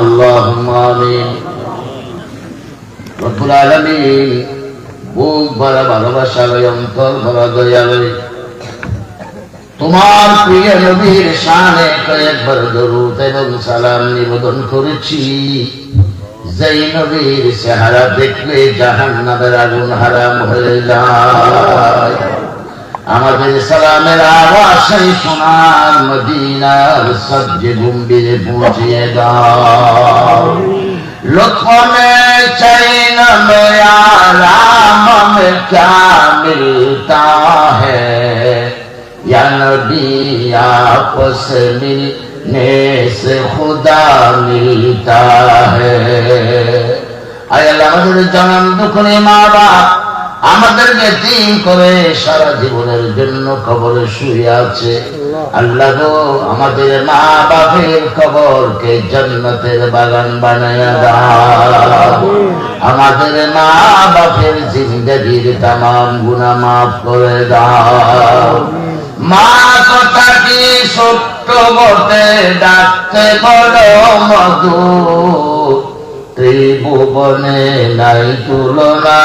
আল্লাহুম্মা আমিন। রব্বুল আলামিন বুক ভরা ভালোবাসা লই, অন্তর ভরা দয়া লই তোমার প্রিয় নবীর শানে কয়েকবার দরুদ এবং সালাম নিবেদন করেছি, যেই নবীর চেহারা দেখলে জাহান্নামের আগুন হারাম হয়ে যায়। আমাদের সালামের আওয়াজ সেই সোনার মদিনার সবজে গম্ভীরে পৌঁছিয়ে দাও। লুৎফে চৈন में आराम में क्या मिलता है, या नबी आपस मिलने से खुदा मिलता है। आय अल्लाह আমাদের জানান দুঃখে মা বাপ আমাদেরকে তিন করে সারা জীবনের জন্য কবরে শুয়ে আছে। আল্লাহ গো, আমাদের মা বাপের কবরকে জান্নাতের বাগান বানায়া দাও। আমাদের মা বাপের জিন্দেগির তামাম গুনাহ মাফ করে দাও। মা কথা কি সত্য বটে, ডাকতে বড় মধু, ত্রিভুবনে নাই তুলনা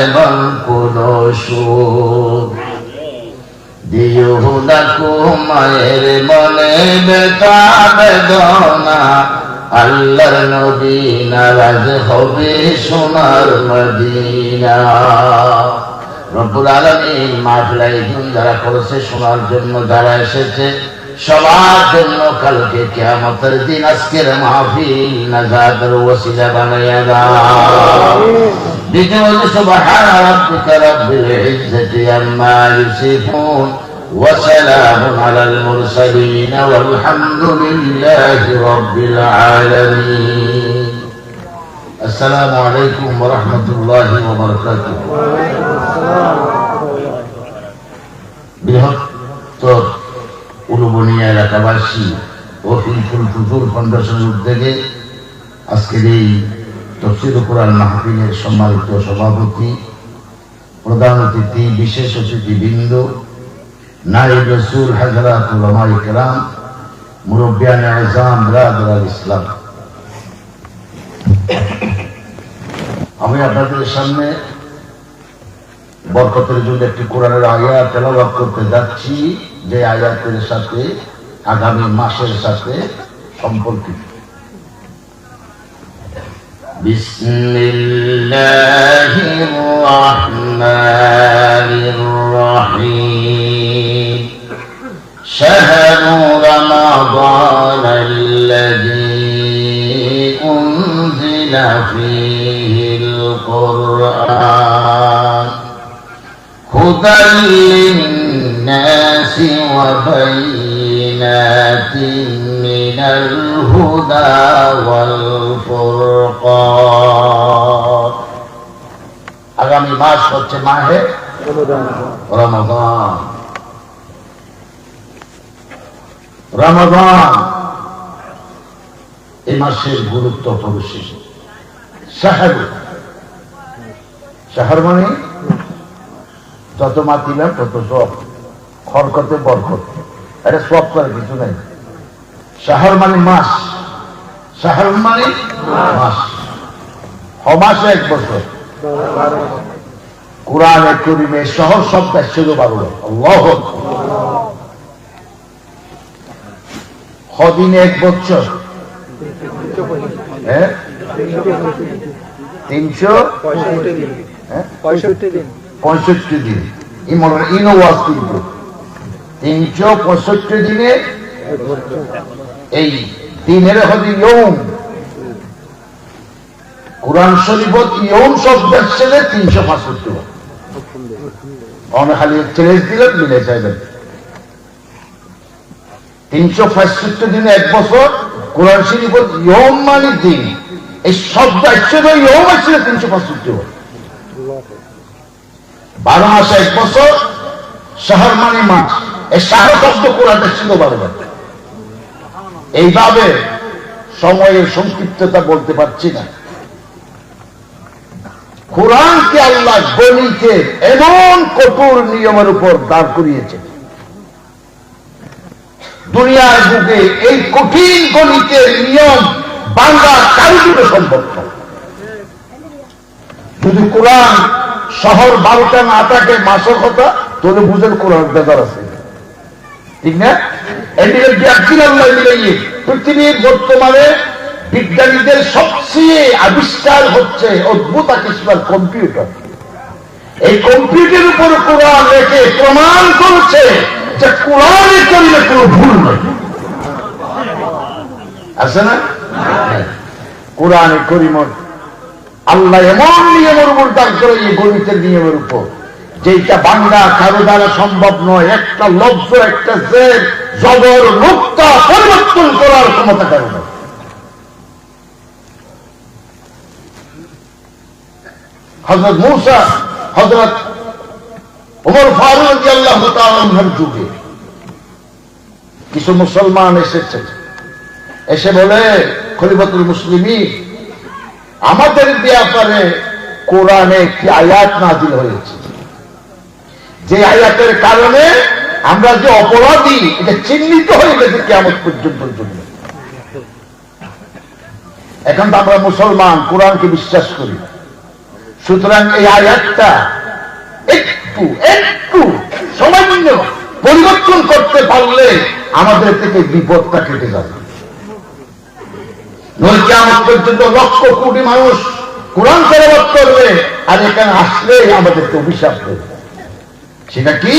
এবং কোন সুখ। দিও ডাকো মায়ের মনে বেতা বেদনা, আল্লাহর নবী নারাজ হবে সোনার মদিনা। রব্বুল আলামিন মাহফিল আয়োজন যারা করেছে, শোনার জন্য যারা এসেছে, সবার জন্য কালকে কিয়ামতের দিন আজকের মাহফিল নাজাতের ওসিলা বানায়া দাও। বিজয় সুবহান রাব্বিকা রাব্বিল ইজ্জাতি আম্মা ইয়াসিফুন ওয়া সালামুন আলাল মুরসালিন ওয়ালহামদুলিল্লাহি রাব্বিল আলামিন। আসসালামু আলাইকুম ওয়া রাহমাতুল্লাহি ওয়া বারাকাতুহু। বৃহত্তর উলুবনিয়া এলাকাবাসী ও হিলফুল ফুজুর ফাউন্ডেশনের উদ্যোগে আজকের এই তাফসীর কোরআন মাহফিলের সম্মানিত সভাপতি, প্রধান অতিথি, বিশেষ অতিথিবৃন্দ, নায়েব রাসূল হযরত উলামায়ে কেরাম, মুরব্বিয়ানে আযম, বিরাদরাল ইসলাম, আমি আপনাদের সামনে বরকতের জন্য একটি কোরআনের আয়াত তেলাওয়াত করতে যাচ্ছি, যে আয়াতের সাথে আগামী মাসের সাথে সম্পর্কিত। বিসমিল্লাহির রাহমানির রাহিম। শাহরু রমাদানাল্লাযী উনজিলা ফীহিল কুরআন হুদাল লিন-নাসি ওয়া বাইয়িনাতিন মিনাল হুদা ওয়াল ফুরকান। আগামী মাস হচ্ছে মাহে রমাদান। রমাদান এই মাসের গুরুত্ব অপরিসীম। শাহর মানে যত মাতিলাম তত সব, খরকতে বরকত, এটা সব করার কিছু নাই। শাহর মানে মাস, শাহর মানে মাস। মাসে 1 বছর। কোরআনে কারীমে শহর শব্দ 112। আল্লাহু দিনে 1 বছর, 365 দিন। ইনোওয়াজ কিন্তু 365 দিনে এই দিনের হদি ইয়ৌম। কোরআন শরীফত ইয়ৌম শব্দ ছেলে 365। অনেক খালি 30 দিলে মিলে যাবেন। 365 দিনে 1 বছর। কোরআন শরীফত ইয়ৌম মানে দিন। এই শব্দ আসলে ইয়ৌম আসলে 365। 12 মাসে 1 বছর। শাহর মানে মাস। এই শাহর শব্দ কোরআনে ছিল 12 বার। এইভাবে সময়ের সংক্ষিপ্ততা বলতে পারছি না। কোরআনকে আল্লাহ গণিতের এমন কঠোর নিয়মের উপর দাঁড় করিয়েছে, দুনিয়ার বুকে এই কঠিন গণিতের নিয়ম ভাঙা জন্য সম্ভব না। যদি কোরআন শহর 12টা না থাকে মাসের কথা, তোরে বুঝেন কোরআন বেজার আছে, ঠিক না? এদিকে একদিন আল্লাহ মিলাইয়ে পৃথিবীর বর্তমানে বিজ্ঞানীদের সবচেয়ে আবিষ্কার হচ্ছে অদ্ভুত আবিষ্কার কম্পিউটার। এই কম্পিউটারের উপর কোরআন রেখে প্রমাণ করছে যে কোরআনের জন্য কোনো ভুল নেই, আছে না? কোরআনে করিমত আল্লাহ এমন নিয়মের উপর দান করে, এই গণিতের নিয়মের উপর, যেটা বাংলা কারো দ্বারা সম্ভব নয়। একটা লব্ধ, একটা জের, জবর, নুক্তা পরিবর্তন করার ক্ষমতা কারো নয়। হযরত মূসা, হযরত ওমর ফারুক রাদিয়াল্লাহু তাআলা আনহুর যুগে কিছু মুসলমান এসেছে, এসে বলে, খলিফাতুল মুসলিমিন, আমাদের ব্যাপারে কোরআনে একটি আয়াত নাযিল হয়েছে, যে আয়াতের কারণে আমরা যে অপরাধী এটা চিহ্নিত হয়ে গেছে কিয়ামত পর্যন্ত জন্য। এখন তো আমরা মুসলমান, কোরআনকে বিশ্বাস করি, সুতরাং এই আয়াতটা একটু একটু সামান্য পরিবর্তন করতে পারলে আমাদের থেকে বিপদটা কেটে যাবে। কিয়ামত পর্যন্ত লক্ষ কোটি মানুষ কোরআন তেলাওয়াত করবে, আর এখানে আসলেই আমাদেরকে অভিশাপ দেবে। সেটা কি?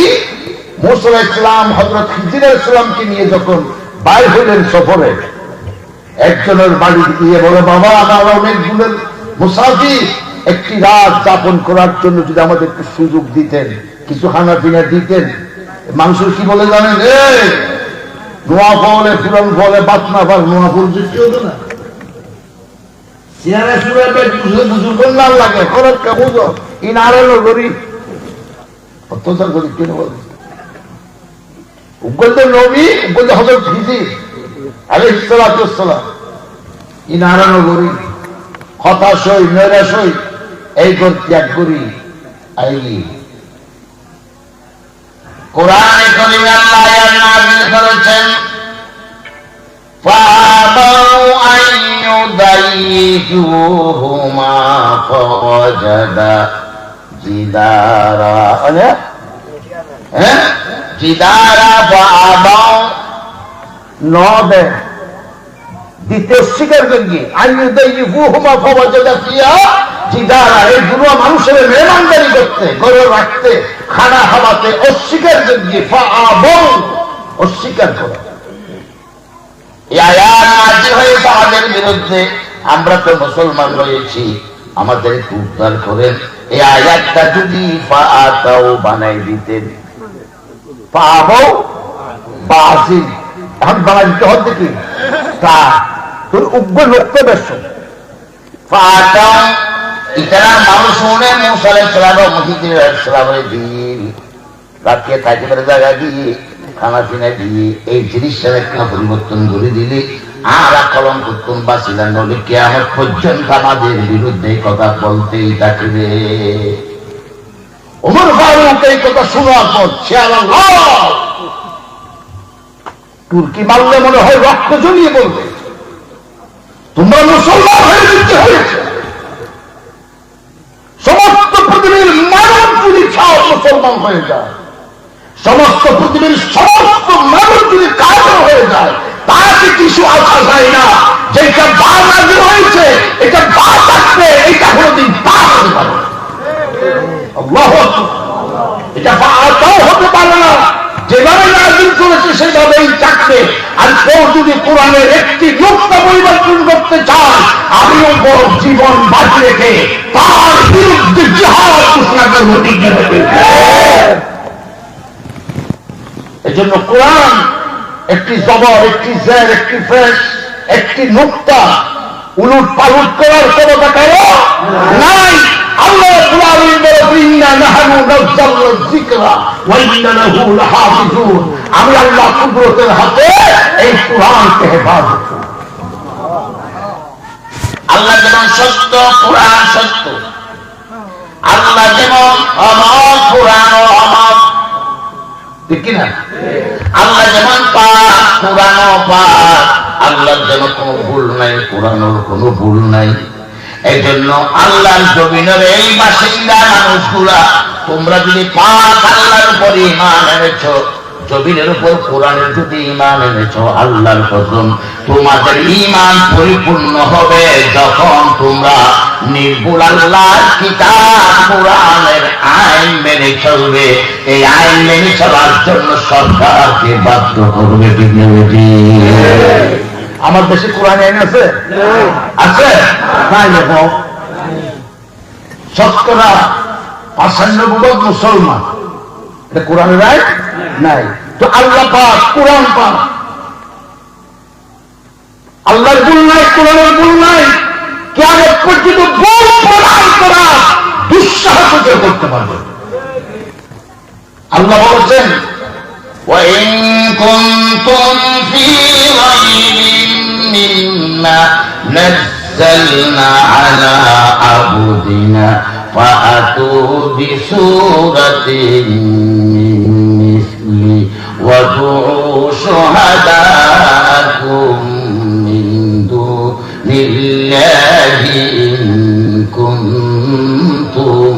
মূসা আলাইহিস সালাম হযরত খিজির আলাইহিস সালামকে নিয়ে যখন বাইর হলেন সফরে, একজনের বাড়ি গিয়ে বলে, বাবা আমরা অনেকগুলো মুসাফির, একটি রাত যাপন করার জন্য যদি আমাদের একটু সুযোগ দিতেন, কিছু খানা পিনা দিতেন। মানুষের কি বলে জানেন? নোয়া ফলে পুরান ফলে বাতনা ফল, নোয়া ফুল সৃষ্টি হতো না, লাগে খরচ কা বুঝো ইনারেলো করি অত্যাচার করি কেন বলি? উগ্গল নবী, উগ্গল হযরত খিজির আলাইহিস সালাতু ওয়াস সালাম ইনারেলো করি হতাশ হই, নিরাশ হই, এই ঘর ত্যাগ করি। আই কোরআনে কারীমে আল্লাহ আয়াত নাযিল করেছেন, ফাআবাউ আইয়ুদাইয়ুহুমা ফাওয়াজাদা জিদারা, জিদারা ফাআবাউ নবে দিতে অস্বীকার করি, আইয়ুদাইয়ুহুমা ফাওয়াজাদা ফিহা জিদারা, এগুলো মানুষের মেহমানদারি করতে, ঘরে রাখতে, খানা খাওয়াতে অস্বীকার করি, ফাআবাউ অস্বীকার করে। এই আয়াত নাযিল হয়েছে আমাদের বিরুদ্ধে। আমরা তো মুসলমান রয়েছি, আমাদের উদ্ধার করেন। এই আয়াতটা যদি ফাআতাও বানাই দিতেন, ফাআবাউ বাজিল, এখন বানাই দিতে হচ্ছে কি তা তোর উগ্র লক্ষ্য বেশ ফাআতাও, ইতারা মানুষ শুনে মূসা আলাইহিস সালাম ও খিজির আলাইহিস সালামের দিন রাতে থাকিবার জায়গা দিয়ে, খানা পিনা দিয়ে, এই জিনিসটার একটা পরিবর্তন করে দিলে আর কলম করতুন বাঁচিলেন, নইলে কিয়ামত পর্যন্ত আমাদের বিরুদ্ধে কথা বলতেই থাকবে। ওমর ফারুক এই কথা শোনার পর তুর্কি মারলে মনে হয় রক্ত জ্বলিয়ে বলবে, তোমরা মুসলমান হয়ে যেতে হয়েছে। সমস্ত পৃথিবীর মানব যদি চাও মুসলমান হয়ে যায়, সমস্ত পৃথিবীর সমস্ত মানুষ যদি কাফের হয়ে যায়, তাকে কিছু আসা যায় না। যেটা বা নাযিল হয়েছে, এটা বা থাকবে, এটা কোনদিন তা হতে পারে না। আল্লাহু আকবার। এটা বাতাও হতে পারে না, যেভাবে নাযিল করেছে সেভাবেই থাকবে। আর কেউ যদি কোরআনের একটি নুকতা পরিবর্তন করতে চায়, আমিও বড় জীবন বাঁচিয়ে রেখে তার বিরুদ্ধে জিহাদ ঘোষণা করব। এজন্য কোরআন একটি জবর, একটি জের, একটি ফেস, একটি নুকতা উলুট পালুট করার ক্ষমতা কারো নাই। আল্লাহ রাব্বুল আলামিন বলেন, ইন্না নাহনু নাযালনা যিকরা ওয়া ইন্না লাহু লাহাফিজুন। আমি আল্লাহ কুদরতের হাতে এই কোরআনকে হেফাজত করি। আল্লাহ যেমন সত্য, কোরআন সত্য। আল্লাহ যেমন অমর, কোরআনও অমর, ঠিক কিনা? আল্লাহ যেমন পাক, কোরআনও পাক। আল্লাহর যেন কোনো ভুল নাই, কোরআনের কোনো ভুল নাই। এই জন্য আল্লাহর জমিনের এই বাসিন্দা মানুষগুলা, তোমরা যদি পাক আল্লাহর উপর ঈমান এনেছো, জমিনের উপর কোরআনের যদি ঈমান এনেছো, আল্লাহর কসম তোমাদের ঈমান পরিপূর্ণ হবে যখন তোমরা নির্ভুল আল্লাহর কিতাব কোরআনের আইন মেনে চলবে। এই আইন মেনে চলার জন্য সরকারকে বাধ্য করবে। ঠিক নেই? আমার দেশে কোরআন আইন আছে? আছে? নাই দেখো, শতকরা 95% মুসলমান, এটা কোরআনের আইন নাই। তো আল্লাহ পাক, কোরআন পাক, আল্লাহর ভুল নাই, কোরআনের ভুল নাই। কিয়ামত পর্যন্ত ভুল প্রমাণ করা দুঃসাহস কেউ করতে পারবে। আল্লাহ বলেছেন, وَإِن كُنتُمْ فِي رَيْبٍ مِّمَّا نَزَّلْنَا عَلَىٰ عَبْدِنَا فَأْتُوا بِسُورَةٍ مِّن مِّثْلِهِ وَادْعُوا شُهَدَاءَكُم مِّن دُونِ اللَّهِ إِن كُنتُمْ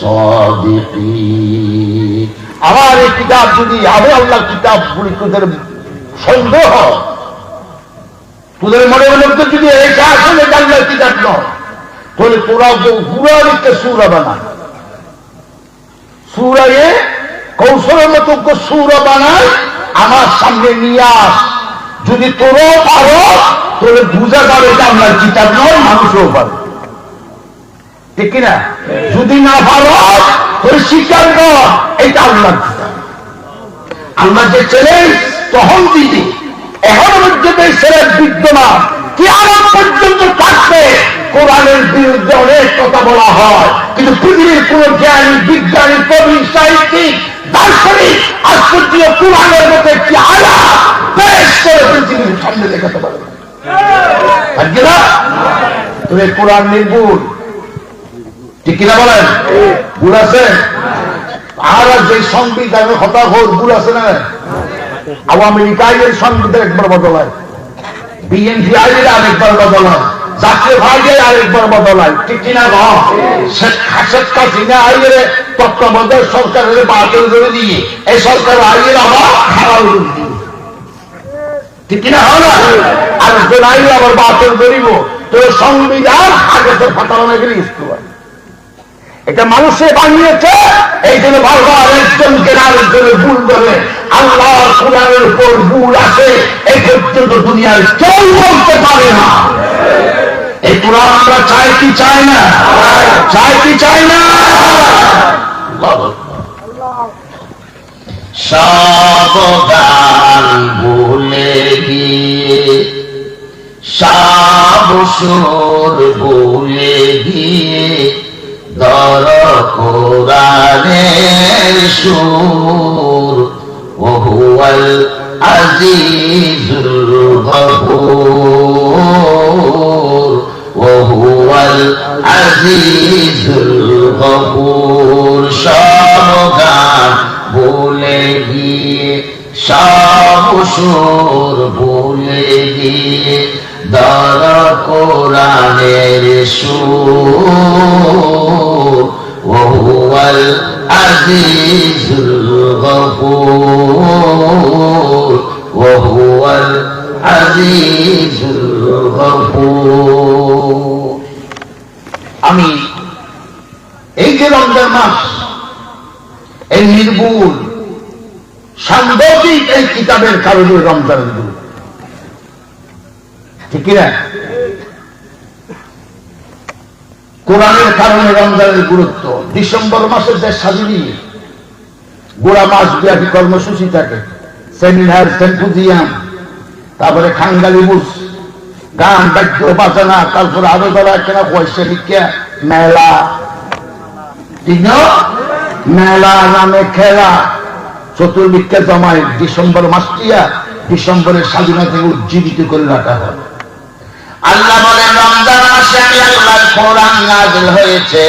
صَادِقِينَ। আমার এই কিতাব যদি, আমি আল্লাহর কিতাব বলি, তোদের সন্দেহ, তোদের মনের মধ্যে যদি এটা আসলে আল্লাহর কিতাব নয়, তাহলে তোরা গুড়ারিকে সুরা বানা, সুরায়ে কৌশলের মতো সুরা বানায় আমার সামনে নিয়ে আস। যদি তোরাও পারো তাহলে বুঝা যাবে এটা আল্লাহর কিতাব নয়, মানুষও পারে। ঠিক কিনা? যদি না পারো তাহলে স্বীকার কর এটা আল্লাহর কিতাব। আল্লাহ যে চ্যালেঞ্জ তখন দিদি, এখন পর্যন্ত এই চ্যালেঞ্জ বিদ্যমান, কিয়ামত পর্যন্ত থাকবে। কোরআনের বিরুদ্ধে অনেক কথা বলা হয়, কিন্তু পৃথিবীর কোন জ্ঞানী, বিজ্ঞানী, কবি, সাহিত্যিক, দার্শনিক আজ পর্যন্ত কোরআনের মতো একটি আয়াত পেশ করে পৃথিবীর সামনে দেখাতে পারবে না। তুমি কোরআন নির্ভুল, ঠিক কিনা বলেন? ভুল আছে? আর যে সংবিধানের কথা ভুল আছে না? আওয়ামী লীগ আইনের সংবিধান একবার বদলায়, বিএনপি আইনের আরেকবার বদলায়, জাতীয় ভাইদের আরেকবার বদলায়। ঠিক কিনা? শেখ হাসিনা আইনের তত্ত্বাবধায়ক সরকারের বাতিল করে দিয়ে এই সরকার আইনের আবার খারাপ করে দিয়ে, ঠিক কিনা? হয় না? আরেকজন আইন আবার বাতিল করিব, তো সংবিধান আগে তো ফাটানো গেলে ইস্তুবার। এটা মানুষে বানিয়েছে, এই জন্য বারবার একজনকে আরেকজনের ভুল ধরে আল্লাহর কোরআনের উপর ভুল আছে এই পর্যন্ত দুনিয়ার কেউ বলতে পারে না। এই কোরআন আমরা চাই কি চাই না? চাই কি চাই না? সাবধান ভুলে গিয়ে, সাবসুর ভুলে গিয়ে দর কোরআনের সুর, ওহুয়াল আজিজুল গফুর, ওহুয়াল আজিজুল গফুর। সাবধান ভুলে গিয়ে, সাবসুর ভুলে গিয়ে দর কোরআনের সুর, ওহুয়াল আজিজুল গফুর, ওহুয়াল আজিজুল গফুর। আমি এই যে রমজান মাস, এই নির্ভুল সাংবাদিক এই কিতাবের কারণে রমজান, ঠিক কিনা? কোরআনের কারণে রমজানের গুরুত্ব। ডিসেম্বর মাসের যে স্বাধীনী গোড়া মাস ব্যাপী কর্মসূচি থাকে, সেমিনার, সেম্পোজিয়াম, তারপরে খাঙ্গালি বুস, গান, বাদ্য বাজনা, তারপরে আরো দলা কেনা পয়সা শিক্ষা, মেলা, ঠিক না? মেলা নামে খেলা, চতুর্দিককে জমায় ডিসেম্বর মাসটিয়া ডিসেম্বরের স্বাধীনতাকে উজ্জীবিত করে রাখা হয়। আল্লাহ বলেন রমজান মাসে আমি আল্লাহর কোরআন নাযিল হয়েছে,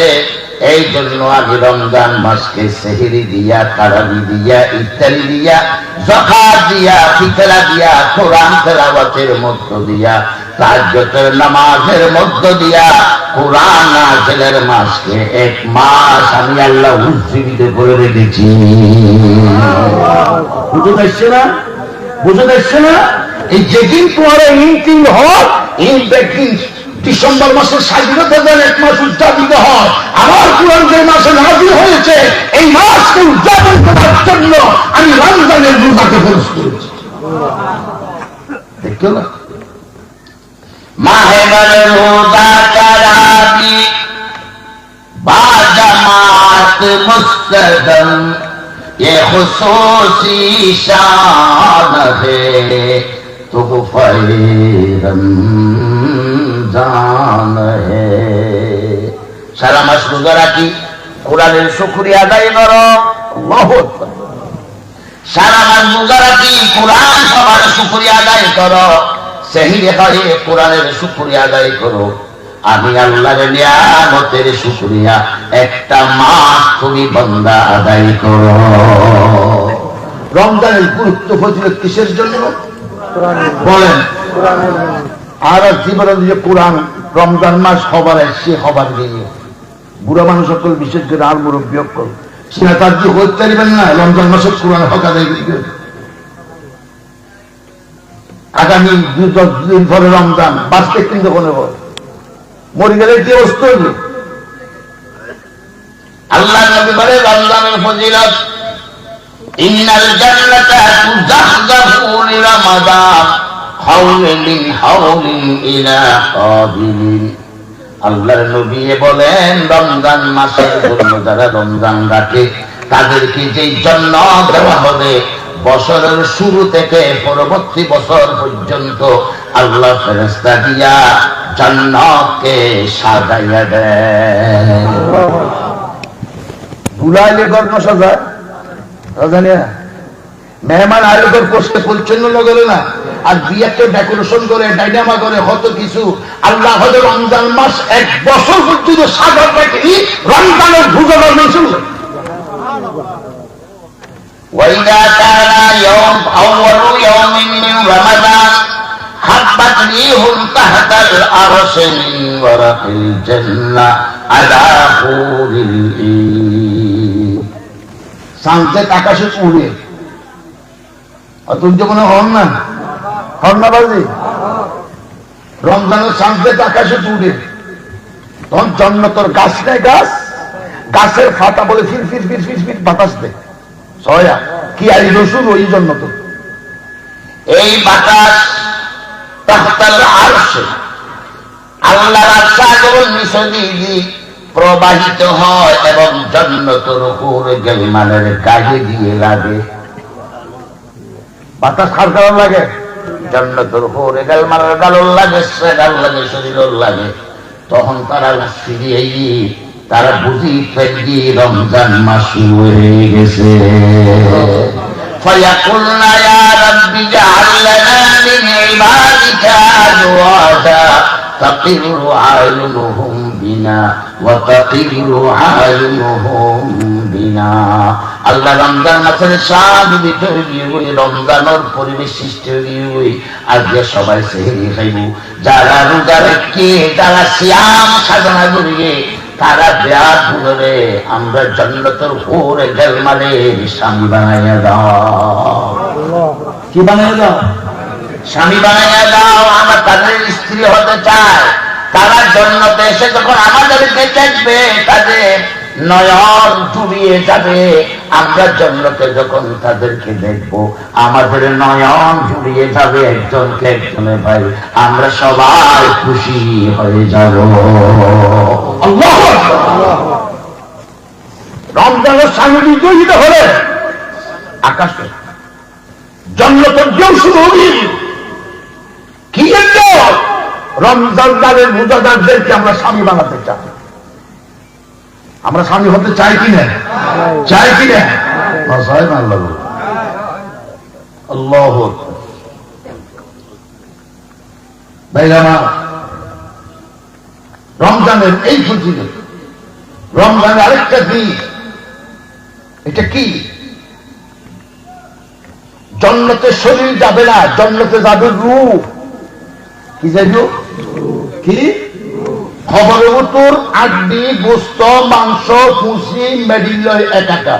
এই জন্য আমি রমজান মাসকে সেহরি দিয়া, তারাবি দিয়া, ইফতারি দিয়া, যাকাত দিয়া, ফিতরা দিয়া, কোরআন তেলাওয়াতের মধ্য দিয়া, তাহাজ্জুদের নামাজের মধ্য দিয়া, কোরআন নাযিলের মাসকে এক মাস আমি আল্লাহ উজ্জীবিত করে রেখেছি। বুঝতে পারছে না? বুঝতে পারছে না? এই যেদিন পরে ইনতিল হয়, এই ব্যক্তির ডিসেম্বর মাসের স্বাধীনতা দিন এক মাস উদযাপিত হয়। আমার কোরআন যে মাসে নাযিল হয়েছে, এই মাসকে উদযাপন করার জন্য আমি রমজানের রোজাকে ফরজ করেছি। দেখো না, মাহে রোজা তারাবি বা জামাত মুস্তদম ये खुसूसी शान है तुहफे रमजान है। সারা মাস রোজা রাখি, কোরআনের শুকরিয়া আদায় করো। আল্লাহু আকবার। সারা মাস রোজা রাখি, কোরআন সবার শুকরিয়া আদায় করো। সেহরি হয়ে কোরআনের শুকরিয়া আদায় করো। আমি আল্লাহর নিয়ামতের শুকরিয়া একটা মাস তুমি বান্দা আদায় করো। রমজানের গুরুত্ব ফজিলত কিসের জন্য বলেন? আর জীবনে যে কোরআন রমজান মাস হবার সে হবার গিয়ে বুড়া মানুষ সকল, বিশেষ করে আর মুরব্বী সকল, সেটা তার যে হতে পারবেন না রমজান মাসের কোরআন হক আদায় করবে। আগামী 2-10 দিন পরে রমজান বাঁচতে কিন্তু কোনো মরে গেলে যে অবস্থা হইল। আল্লাহ নবী বলে রমজানের ফজিলত, ইন্নাল জান্নাতা তুযাহযাহু লিরামাদান হাওলিন হাওলিন ইলা কাবিলিন। আল্লাহর নবী বলেন রমজান মাসের জন্য যারা রমজান রাখে তাদেরকে যেই জান্নাত দেওয়া হবে বছরের শুরু থেকে পরবর্তী বছর পর্যন্ত আল্লাহ ফেরেশতা দিয়া জান্নাতকে সাজাইয়া দেয়। বুলাইলে ঘর না সাজায়, জানিয়া মেহমান আইলে ঘর পোষকে পরিচ্ছন্ন করে না, আর বিয়েকে ডেকোরেশন করে, ডাইনামা করে, কত কিছু। আল্লাহ হয়তো রমজান মাস 1 বছর পর্যন্ত সাজা রাখি, রমজানের ভুজনের মিছিল। وإذا كان يوم أول يوم من رمضان حبت ريح تحت العرش من ورق الجنة على حور العين। সানসেট আকাশে উড়ে, অতুল মনে হন না, হন না বাজি। রমজানের সানসেট আকাশে উড়ে, তখন জন্নতর গাছ নেই, গাছের ফাটা বলে ফির ফির ফির ফির ফির বাতাস দেয়। সয়া কি আর রসুন ওই জন্য তো এই বাতাস তাহতাল আরশে আল্লাহর আরশের নিচে দিয়ে প্রবাহিত হয় এবং জান্নাতের উপরে গেলমানের কাজে দিয়ে লাগে। বাতাস কার কারণ লাগে? জান্নাতের উপরে গেলমানের গালল লাগে, সেগাল লাগে, শরীর লাগে। তখন তারা ফিরিয়ে তারা বুঝি ফেলি রমজান মাস শুরু হয়ে গেছে। فيقولنا يا رب اجعل لنا من عبادك أزواجا تقر أعينهم بنا وتقر أعينهم بنا। আল্লাহ রমজান মাসের স্বাভাবিক রমজানের পরিবেশ সৃষ্টি হয়ে আজকে সবাই সেহরি খাইব। যারা রোজা রেখে, যারা সিয়াম সাধনা করিয়ে, তারা ব্যাগ ধরে আমরা জান্নাতের উপরে গেলমালের স্বামী বানাইয়া দাও। কি বানাইয়া দাও? স্বামী বানাইয়া দাও। আমরা তাদের স্ত্রী হতে চাই। তারা জান্নাতে এসে যখন আমাদেরকে দেখবে তাদের নয়ন জুড়িয়ে যাবে। আমরা জান্নাতে যখন তাদেরকে দেখবো আমাদের নয়ন জুড়িয়ে যাবে একজনকে একজনে ভাই, আমরা সবাই খুশি হয়ে যাব। আল্লাহু আকবার। রমজানের সামনে জড়িত হলে আকাশে জান্নাতের ঢেউ শুরু হবে। কি রমজানের রোজাদারদেরকে আমরা স্বামী বানাতে চাই। আমরা স্বামী হতে চাই কিনা? চাই কিনা? আল্লাহ ভাই আমার রমজানের এই ফজিলত রমজান আরেকটা দিন, এটা কি? জন্নতে শরীর যাবে না, জন্নতে যাবে রূহ। কি যাইব? কি খবরের উত্তর আড্ডি গোস্ত মাংস কুচি মেডিল একাটা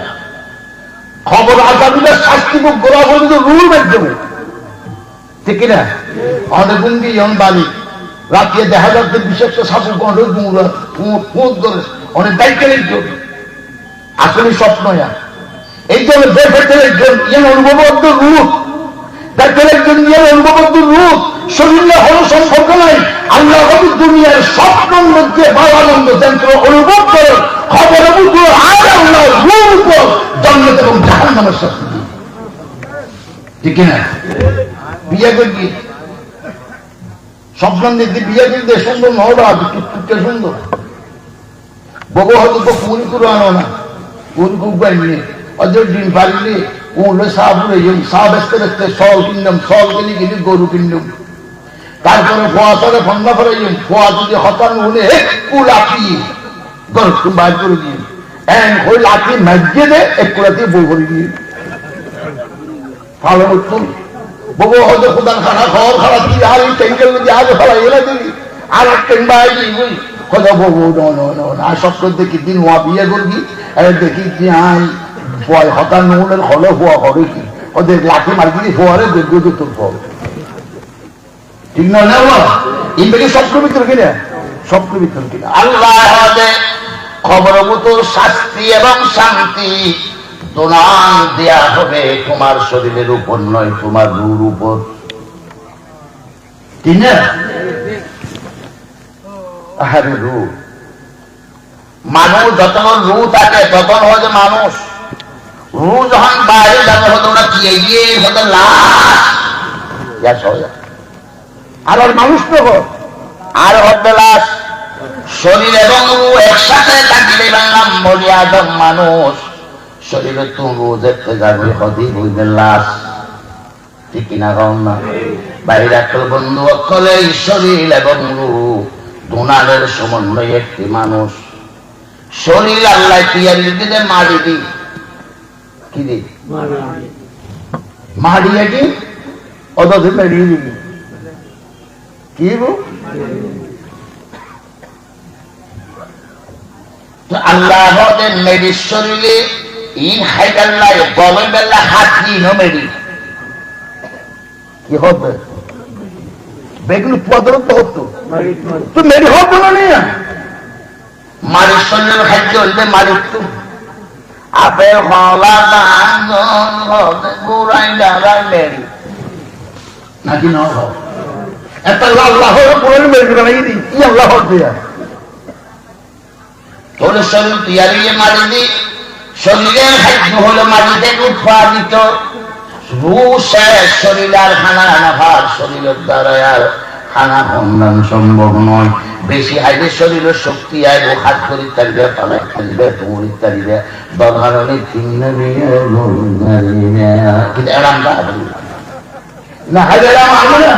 খবর আজাবিলে শাস্তি মুখ গোড়া পর্যন্ত রুল মাধ্যমে, ঠিক কিনা? অনেক গুঙ্গি ইয়ন বালি রাত্রে দেখা যাচ্ছে বিশেষ শাসক গণের করে অনেক দায়িত্ব আসলে স্বপ্ন এই জন্য দেখেছেন একজন ইয়ের অনুভবদ্ধ রূপ, দেখেন একজন ইয়ের অনুভবদ্ধ রূপ শরীরে হল সম্পর্ক নাই। আল্লাহ দুনিয়ার স্বপ্নের মধ্যে বাবানন্দ যন্ত্র অনুভব করে খবর আর আল্লাহ রূপ উপর জন্মত এবং জাহান নামের শাস্তি, ঠিক কিনা? বিয়ে করি স্বপ্ন দেখতে বিয়ে করতে সুন্দর নহবা টুকটুকে সুন্দর বগো হয়তো তো পুরি করে আনো না, পুরি খুব বাড়িয়ে অজর ডিম পারিলে উঠলে সাহাবুরে সাহ বেসতে বেসতে সল কিনলাম, সল কিনে কিনে গরু কিনলাম, তারপরে ফোয়া চলে ফন্ডা করে ফোয়া যদি হতান হলে একটু লাঠি গরু বাইর করে দিয়ে ওই লাঠি মাজিয়ে দেয় একটু লাঠি বই করে দিয়ে ভালো হতো বগো হয়তো কোদান খানা খাওয়ার খাওয়া দিয়ে আর টেঙ্কেল দিয়ে আগে ফেলা এলে দিবি আর এক টেঙ্গা বুঝি কথা বলবো আর সব দেখি দিন হওয়া বিয়ে করবি দেখি যে আই হতান নুনের হলে হওয়া হবে কি ওদের লাঠি মার দিলি ফোয়ারে দেখবো যে তোর ফল, ঠিক না? ইন্দ্রকে স্বপ্ন ভিতর কিনা, স্বপ্ন ভিতর কিনা আল্লাহ খবর মতো শাস্তি এবং শান্তি দোনান দেয়া হবে তোমার শরীরের উপর নয়, তোমার রুর উপর, ঠিক না? আরে রু মানুষ যতক্ষণ রু থাকে তখন হচ্ছে মানুষ, রু যখন বাইরে যাবে হতো ওরা কি এগিয়ে হতো লাশ আর মানুষ তো আর হতে লাশ। শরীর এবং রু একসাথে থাকলে বাংলাম মরিয়াদম মানুষ, শরীরে তো রু দেখতে যাবে হদি হইবে লাশ, ঠিক কিনা? কম না বাইরে একটা বন্ধু অকলে শরীর এবং রু দুনালের সমন্বয়ে একটি মানুষ। শরীর আল্লাহ তিয়ারি দিলে মারি দি কি দি মারিয়ে কি অত মেরিয়ে দিবি কি আল্লাহ মেরির শরীরে ইন হাইদাল্লাহ গমের বেলা হাত দিন মেরি কি হবে বেগুন পদরত হতো তো মেরি হতো না মারির শরীরের খাদ্য হইলে মারি তো আপেল হলা গুড়াই ডাড়াই মেরি নাকি না একটা আল্লাহর পুরো মেরি বানাই দিই কি আল্লাহর দেয়া তোর শরীর তিয়ারিয়ে মারি দি শরীরের খাদ্য হলো মাটিতে উৎপাদিত রু শেষ শরীর আর খানা নাফার শরীরের দ্বারা আর খানা সন্ধান সম্ভব নয়। বেশি আইলে শরীরের শক্তি আইব হাত করি তারিবে পালাই খালিবে তোমার ইত্যাদিবে দরকারে চিহ্ন কিন্তু এরাম না হাইলে এরাম আনবো না।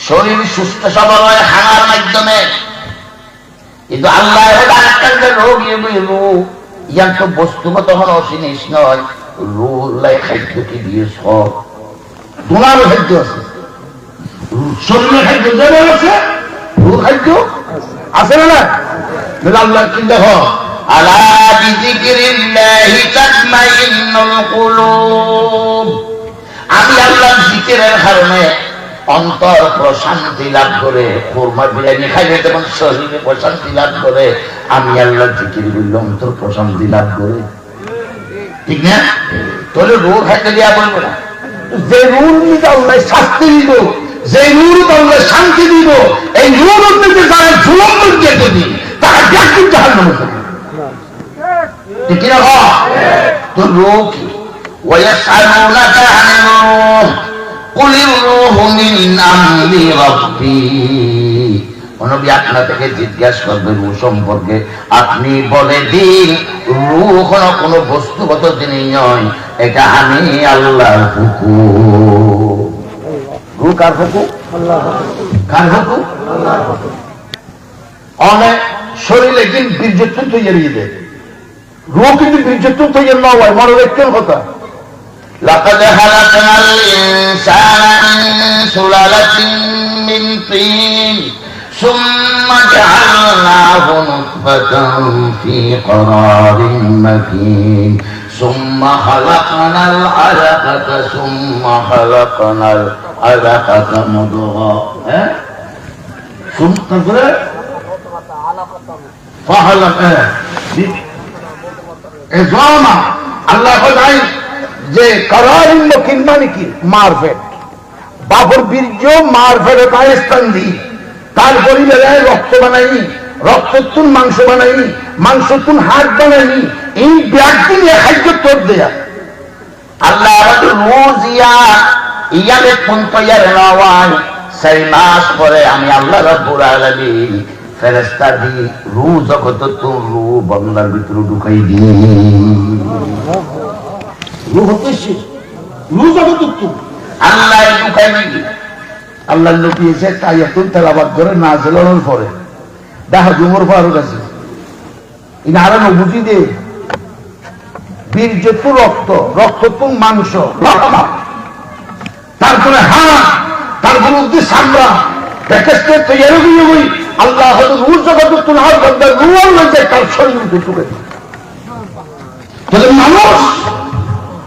শরীর সুস্থ সবল হয় খানার মাধ্যমে, কিন্তু আল্লাহ রোগ ইয়ান তো বস্তুগত হলো জিনিস নয়, রুল্লাই খাদ্য কি দিয়ে সব দোনারও খাদ্য আছে, শরীরের খাদ্য যেমন আছে রু খাদ্য আছে না? আল্লাহ কি দেখো আলা বিযিকরিল্লাহি তাতমাইন্নুল কুলুব, আমি আল্লাহর জিকিরের কারণে অন্তর প্রশান্তি লাভ করে, কোরমা বিরিয়ানি খাইলে যেমন শরীরে প্রশান্তি লাভ করে, আমি আল্লাহ জিকির বললে অন্তর প্রশান্তি লাভ করে, ঠিক না? তাহলে রোগ খাইতে দেওয়া বলবো না, যে রুল নিতে আল্লাহ শাস্তি দিব, যে রুল আল্লাহ শান্তি দিব, এই রুল হচ্ছে যারা ঝুলন যেতে দিন তারা দেখুন জাহান নামে যাবে, ঠিক না? তো রোগ কি ويسألونك عن الروح قل الروح من أمر ربي, নবী আপনা থেকে জিজ্ঞাসা করবে রূহ সম্পর্কে, আপনি বলে দিন রূহ কোনো বস্তুগত জিনিস নয়, এটা আমি আল্লাহর হুকুম। রূহ কার হুকুম? কার হুকুম? অনেক শরীরে কিন্তু বীর্যত্বন তৈরি দেয়, রূহ কিন্তু বীর্যত্বন তৈরি না হয়, মনে রাখতেন কথা। لقد خلقنا الإنسان من سلالة من طين ثم جعلناه نطفة في قرار مكين ثم خلقنا العلقة ثم خلقنا العلقة مضغة ثم فخلق عظاما আল্লাহ বলেন যে করারিন মকিন মানে কি মারফেট, বাবর বীর্য মারফেট স্থান দিই, তার পরিবারে রক্ত বানাইনি, রক্ততুন মাংস বানাইনি, মাংসতুন হাট বানাইনি, এই ব্যাগটি নিয়ে খাদ্য তোর দেয়া আল্লাহ রুজিয়া ইয়ালে কোন তৈয়ার নওয়ান 6 মাস পরে আমি আল্লাহ রাব্বুল আলামিন ফেরেশতা দি রূহ জগত তো রূহ বান্দার ভিতরে ঢুকাই দি। রূহ হচ্ছে রূহ জগত তো আল্লাহ ঢুকাই দি। আল্লাহ নবী এসে তাইয়াতুল তেলাওয়াত করে নাযিলের পরে দেখা জুমর ফারুক আছে ইনারা নবুজি দে বীর্য তো রক্ত, রক্ত তো মাংস, তারপরে হাড়, তারপরে উদ্দি সামরা প্যাকেজটা তৈরি হয়ে গই আল্লাহ হয়তো রূহ জগত তো হার বন্ধ রূহ লইতে তার শরীর ঢুকে দিই। তাহলে মানুষ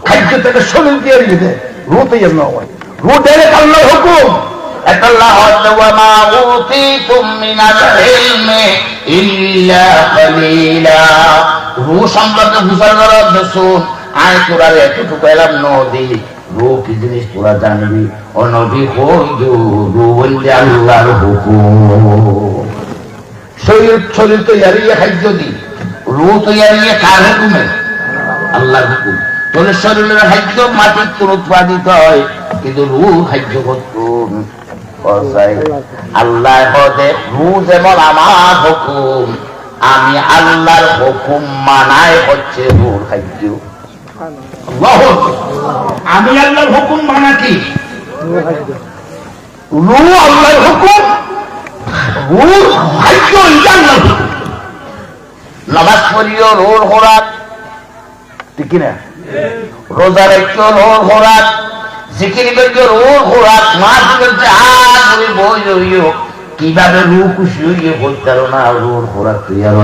খাদ্য থেকে শরীর দিয়ে দিতে রূহ তৈরি না হয়, রূহ ডাইরেক্ট আল্লাহর হুকুম। আল্লাহ ওয়া মা উতিতুম মিনাল ইলমি ইল্লা কালিলা। রূহ সম্পর্কে বুঝানোর দর্শন আয় তোরা এতটুকু এলাম নদী রূহ কি জিনিস তোরা জানবি, ও নদী হইজু রূহ বললে আল্লাহর হুকুম। শরীর শরীর তৈরি খাদ্য দিই, রূহ তৈরি কার হুকুমে? আল্লাহর হুকুম। তাহলে শরীরের খাদ্য মাটির তোর উৎপাদিত হয়, কিন্তু রূহ খাদ্য করতুন আল্লাহ হদে রূহ যেমন আমার হুকুম, আমি আল্লাহর হুকুম মানাই হচ্ছে রূহ খাদ্য। আমি আল্লাহর হুকুম মানা কি? রূহ আল্লাহর হুকুম, রূহ খাদ্য আল্লাহর হুকুম। নামাজ পড়িও রোর খোরাক, ঠিক কিনা? রোজা রাখিও রোর খোরাক, জিকির করিও রোর খোরাক, মাছ করছে আর তুমি বই রইও কিভাবে রূহ খুশি হইয়ে বলতে না রোর খোরাক তুই আর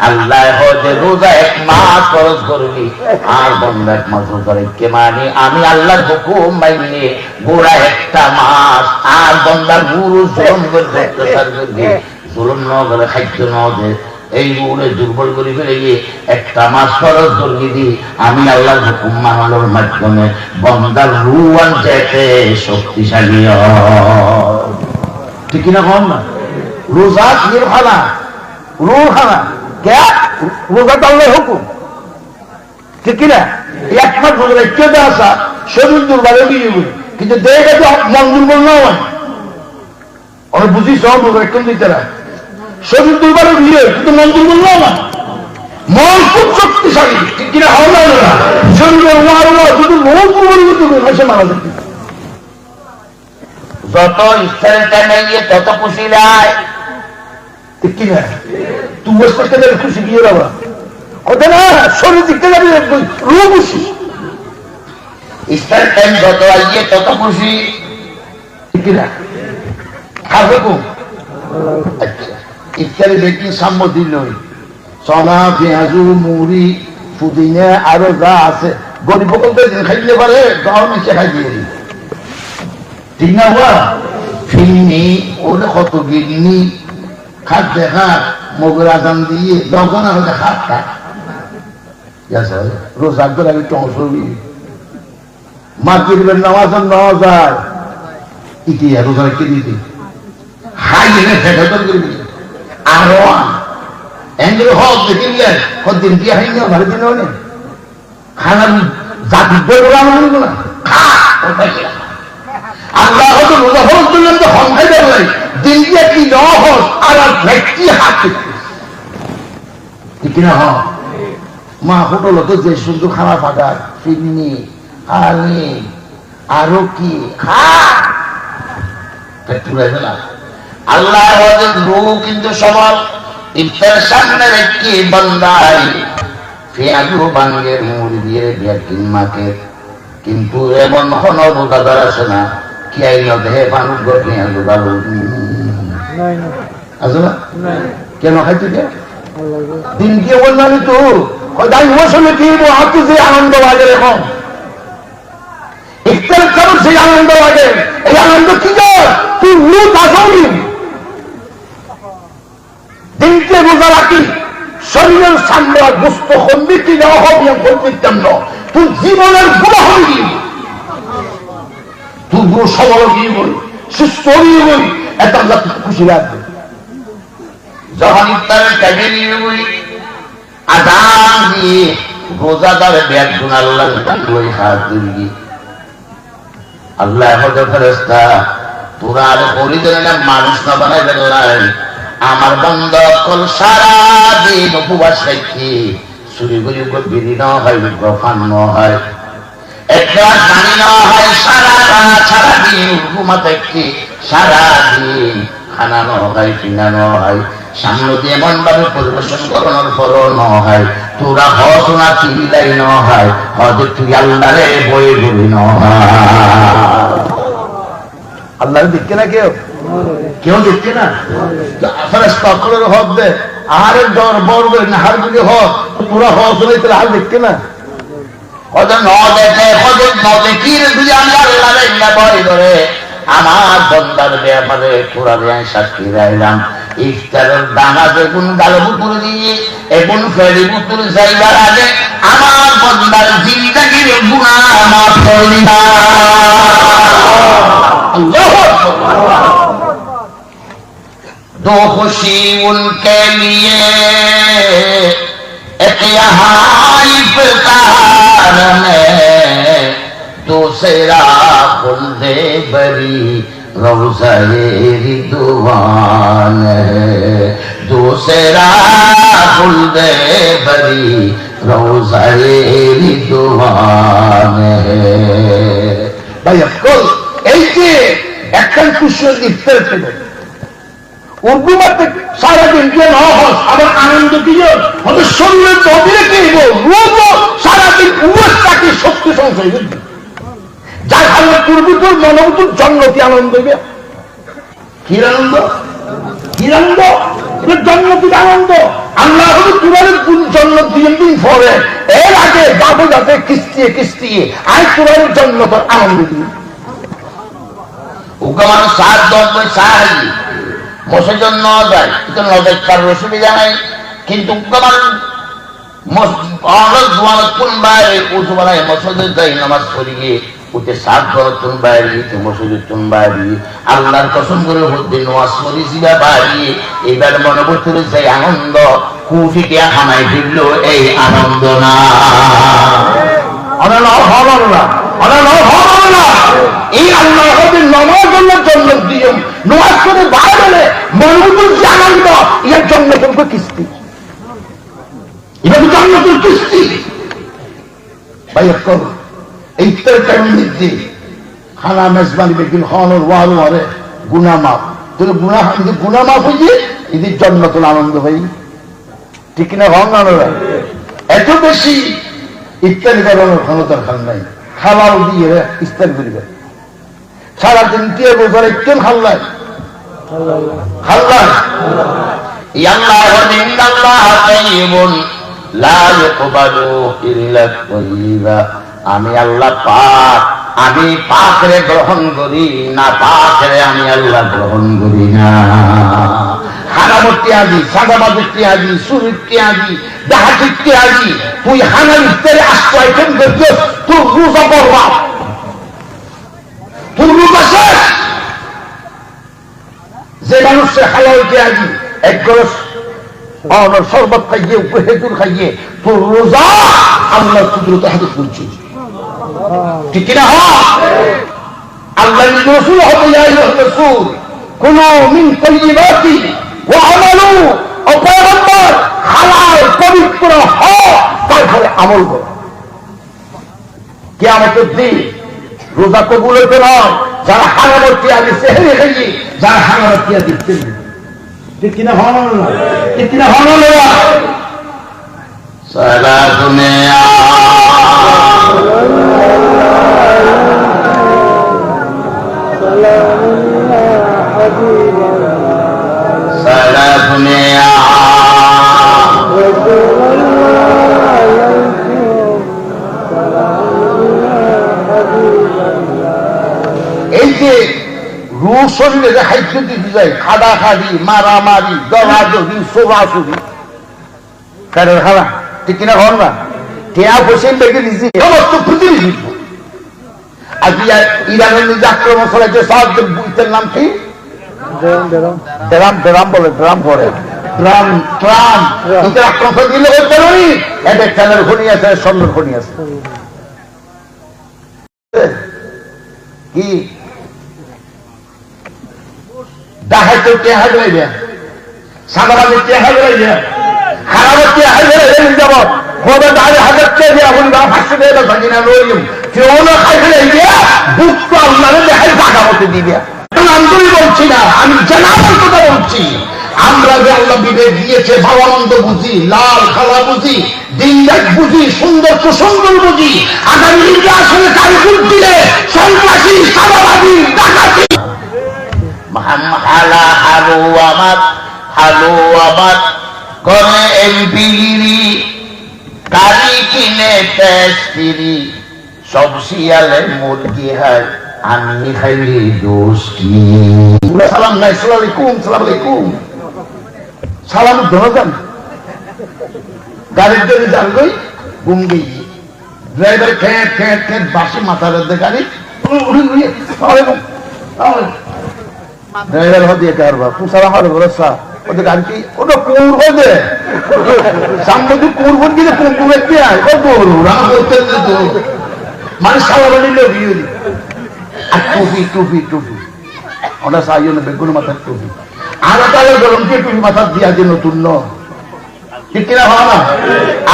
আল্লাহ হজে রোজা 1 মাস খরচ করবি আর বন্ধ 1 মাস রোজা রেখে মানে আমি আল্লাহর হুকুম মাইনে গোড়া 1টা মাস আর বন্দার গুরু জুলুম করবে অত্যাচার করবে, জুলুম ন করে খাদ্য ন দে এই গুণে দুর্বল করে ফেলে গিয়ে 1টা মাস খরচ করবি দি আমি আল্লাহর হুকুম মানানোর মাধ্যমে বন্দার রুয়ান যেতে শক্তিশালী হয়। ঠিক কিনা কম না? রোজা কির খানা, রুহ খানা কে? রোজা তো আল্লাহর হুকুম, ঠিক কিনা? 1 মাস রোজা রেখে আসা শরীর দুর্বল হয়ে গেল, কিন্তু দেখে তো মন দুর্বল না হয়। অনেক বুঝিস রোজা একদম দিতে না, শরীর দুর্বল হয়ে কিন্তু মন দুর্বল না হয়, মন খুব শক্তিশালী, ঠিক কিনা? হয় না শরীরের শুধু মন দুর্বল হতে মারা যাবে। যত ইচ্ছার টাইমে গিয়ে তত খুশি নাই, ঠিক কিনা? তুই বসে করতে গেলে খুশি গিয়ে বাবা কথা না, শরীর দিকতে যাবি রুহ খুশি। ইচ্ছার টাইম যত আইয়ে তত খুশি, ঠিক কিনা? কার হুকুম? আচ্ছা, ইফতারি দেখি সাম্য দিল চনা পেঁয়াজু মুড়ি পুদিনা আরো যা আছে গরিব খাইলে পারে গাও নিচে খাই দিয়ে দিই, ঠিক না? হওয়া ফিরনি ওরে কত গিরনি খাট দেখা মগের আজান দিয়ে দখন আমাদের খাট খাট রোজা করে আমি টংসবি মাগরিবের নামাজ নেওয়া যায় ইতি রোজা রেখে দিতে হাই এনে ফেটাতন করবি আরো এঙ্গেল হক দেখিলে কদিন কি হাই না ভালো দিন হলে খানার জাতি বইগুলো আমার না খা ওটাই আল্লাহ হয়তো রোজা ফরজ করলেন তো সংখ্যায় দেওয়া দিন দিয়ে কি নেওয়া হোক আর ব্যক্তি হাত ঠিক কিনা? মা হোটেল তো যে সুন্দর খানা ফাটার ফিরনি আলি আরো কি খা আল্লাহ রূহ কিন্তু সবল ইফতার সামনে রেখে বন্দাই পেঁয়াজু বাঙ্গের মুড়ি দিয়ে ব্যাকিং মাকে, কিন্তু এমন কোন রোজাদার আছে না কি আইল দেহে মানুষ পেঁয়াজু ভালো আছে না? কেন খাইতে দিন গিয়ে বললাম তো দাই মৌসুমে কি হাতে যে আনন্দ লাগে এখন ইফতার কেমন সেই আনন্দ লাগে, এই আনন্দ কি যায় তুই লুট আসনি দিনকে রোজা রাখি শরীরের সামনে গুস্ত খন্ডিতি দেওয়া হবে খন্ডিতাম না তুই জীবনের গুণা হবি, তুই গুরু সবল গিয়ে বলি সুস্থ হয়ে বলি এত আল্লাহ খুশি রাখবে। যখন ইফতারের টাইমে নিয়ে বলি আজান দিয়ে রোজাদার ব্যাগ গুণ আল্লাহ ওই হাত ধরি আল্লাহ ফেরেশতা তোরা আর হরিদের নাম মানুষ না বানাই দেন, আমার বন্ধ কল সারা দিন উপবাস রেখে চুরি করি বিড়ি নেওয়া হয় ফান নেওয়া হয় এক গ্লাস পানি নেওয়া হয় সারাদিন ঘুমা থেকে সারাদিন খানা নেওয়া হয় কিনা নেওয়া হয় সামনে দিয়ে এমন ভাবে পরিবেশন করানোর পরও নেওয়া হয় তোরা হস না চিল্লাই নেওয়া হয় হজ তুই আল্লাহরে বয়ে ঘুরি নেওয়া হয়। আল্লাহ দেখছে না কেউ কেউ দেখছে না সকলের হক দে আহারের দর বড় না হার যদি হক পুরা হস হলে তাহলে হার দেখছে না আমার বন্দার ব্যাপারে কোরআনে সাক্ষী রাইলাম ইফতারের দানা বেগুন গালে পুতুল দিয়ে এগুন ফেরি পুতুল যাইবার আগে আমার বন্দার জিন্দাগির গুনাহ মাফ করে দিবা। दो खुशी उनके लिए एक यहाँ इफ्तार में दूसरा खुल्दे बरी रोज़े रिदवान है, दूसरा खुल्दे बरी रोज़े रिदवान है। भाई अफकोल ऐसे একখান খুশি ইফতার পেল উর্দু মাত্র সারাদিন কে নহস আবার আনন্দ দিয়ে হয়তো শরীরের তবিরে কিনব রোজ সারাদিন উমেশটাকে শক্তি সংশয় বুঝবি যার হালে পূর্বী তোর মনোভূতুর জন্মতি আনন্দ দেবে কি আনন্দ কি আনন্দ জন্মতির আনন্দ আল্লাহ হলে তুরারের জন্ম দিন দিন পরে এর আগে যাবো যাতে কিস্তিয়ে কিস্তিয়ে আর তুরারের জন্ম তোর আনন্দ দিন মানুষ সাত দশ সাহায্য মশের জন্য যায় কিন্তু নজর কারোর অসুবিধা নাই কিন্তু কোন বাইরে উঁচু বানায় মসজিদের যাই নামাজ পড়িয়ে উঠে সাত ঘর বাইরে মসজিদের বাইরে আল্লাহর কসম করে হতে নামাজ পড়ি জিবা বাড়িয়ে এইবার মনোভূতির যাই আনন্দ কুফিকে হামাই ফিরল এই আনন্দ না এই আল্লাহ নামাজের জন্য দিয়ে নামাজ করে বাইরে মনোভূতির যে আনন্দ এর জন্য কিন্তু কিস্তি এটা জন্মতুল কিস্তি ভাই এইটার টাইম দিচ্ছি খানা মেজবানি বেকিন খাওয়ানোর ওয়ার ওয়ারে গুনা মাপ তুমি গুনা মাপ হয়েছে এদের জন্মতুল আনন্দ ভাই ঠিক কিনা হন না এত বেশি ইত্যাদি করানোর ক্ষমতার খান নাই খাবার দিয়ে ইস্তার করিবে সারাদিন কে বোঝার একটু খাল্লাই খাল্লাই আমি আল্লাহ পাক আমি পাকরে গ্রহণ করি না পাকরে আমি আল্লাহ গ্রহণ করি না হারামত ত্যাগী সাদাবাদের ত্যাগী সুরির ত্যাগী ডাহাতির ত্যাগী তুই হানার ইফতারে আশ্রয় কেন্দ্র তোর রোজা করবা তোর রোজা শেষ যে মানুষের হালাল ত্যাগী এক গ্লাস শরবত খাইয়ে হেতুর খাইয়ে তোর রোজা আল্লাহ কুদরত হাতে করছে ঠিক কিনা আল্লাহ রসুল হবে রসুল কোন মিন তৈবাতি ও আমালু অপয়গম্বর হালাল পবিত্র তারপরে আমল কর কিয়ামতের দিন রোজা কবুল হইতে নয় যারা হারামত ত্যাগী সেহরি খাইয়ে যারা হারামত ত্যাগী ঠিক কিনা হন না, ঠিক কিনা হন না। সালাতুনে সালাতুনে এই যে রূহ শরীরে যে খাদ্য দিতে যায়, খাড়াখাড়ি, মারামারি, দরাদরি, সোরাসুরি, কারের খাওয়া, ঠিক কিনা হন না। টেয়া বসে লেগে নিজে সমস্ত পৃথিবী যুদ্ধ। আজকে ইরানের নিজে আক্রমণ করেছে, সব বুঝতের নাম কি? ড্রাম বলে, ড্রাম করে, ট্রাম ট্রাম। এটা আক্রমণ দিলে বলতে নই, এটা খেলার খনি আছে, স্বর্ণের খনি আছে। কি ডাকাইতে টেহা বেড়াইবে, সাদাবাজে টেহা বেড়াইবে, খারাপের টেহা বেড়াইবে যাব কবে দাঁড়িয়ে হাজার চেয়ে দিয়ে আপনি বা 500 টাকা থাকি না লইম কেউ না খাই ফেলাইবে, বুক তো আপনারা দেখাই টাকা মতো দিবে। আমি বলছি না, আমি জানাবার কথা বলছি। আমরা যে আল্লাহ বিবেক দিয়েছে, ভালো মন্দ বুঝি, লাল খালা বুঝি, দিন রাত বুঝি, সুন্দর কুসুন্দর বুঝি। আগামী নির্বাচনে কারিকুল দিলে সন্ত্রাসী, সাদাবাদী, ডাকাতি হালা হালু আমার করে এমপিরি কালি কিনে তেজপিরি সব শিয়ালে মুরগি হয় আমি খাইলি দোষ কি। সালাম নাই, সালাম আলাইকুম, সালাম আলাইকুম, সালাম ধরবেন। গাড়ির জন্য যান গই ঘুম গিয়ে ড্রাইভার খেট খেট খেট বাসি মাথার গাড়ি ড্রাইভার হদিয়ে কারবা তুই সালাম আলাইকুম বলছা ওদের গাড়ি কি ওটা কুর হয়ে সামনে তুই কুর বল গিয়ে কুর একটি আয় ও গরু রাম করতে তো মানে সালাম আলাইকুম আর টুপি টুপি টুপি ওটা সাইও না বেগুন মাথার টুপি আরো তাহলে গরম দিয়ে টুপি মাথার দিয়া যে নতুন ন ঠিক কিনা হয় না।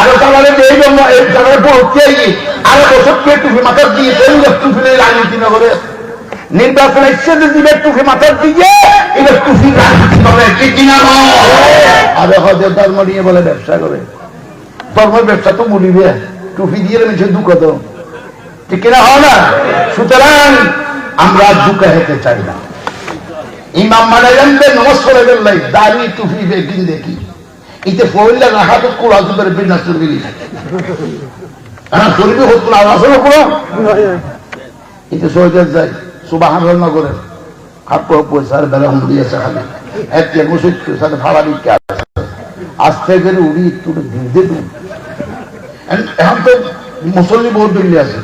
আরো তাহলে এই জন্য এই জায়গায় পড়তে আরো বছর কে টুপি মাথার দিয়েছে টুপি রাজনীতি না করে নির্বাচন এসে দিবে টুপি মাথার দিয়ে এবার টুপি রাজনীতি করে ঠিক কিনা আরে হয়তো ধর্ম নিয়ে বলে ব্যবসা করে ধর্মের ব্যবসা তো মুড়িবে টুপি দিয়ে মিছে দুঃখ তো ঠিক কিনা হয় না। সুতরাং আমরা দুঃখ হেতে চাই না। ইমাম মানে জানবে নমস্কার লাই দাড়ি টুপি বেগিন দেখি ইতে ফইলা রাখা তো কোলা দুবের বিনা চুরি হ্যাঁ চুরি হতো না আসলে কোনো ইতে সহজে যায় সুবহানাল্লাহ নগরে খাপ পয়সার বেলা হুম দিয়েছে খালি একটা মুসিদ সাথে ভাড়া দিতে আসতে গেলে উড়ি একটু ভিড়ে দু এখন তো মুসল্লি বহুত দিল্লি আছে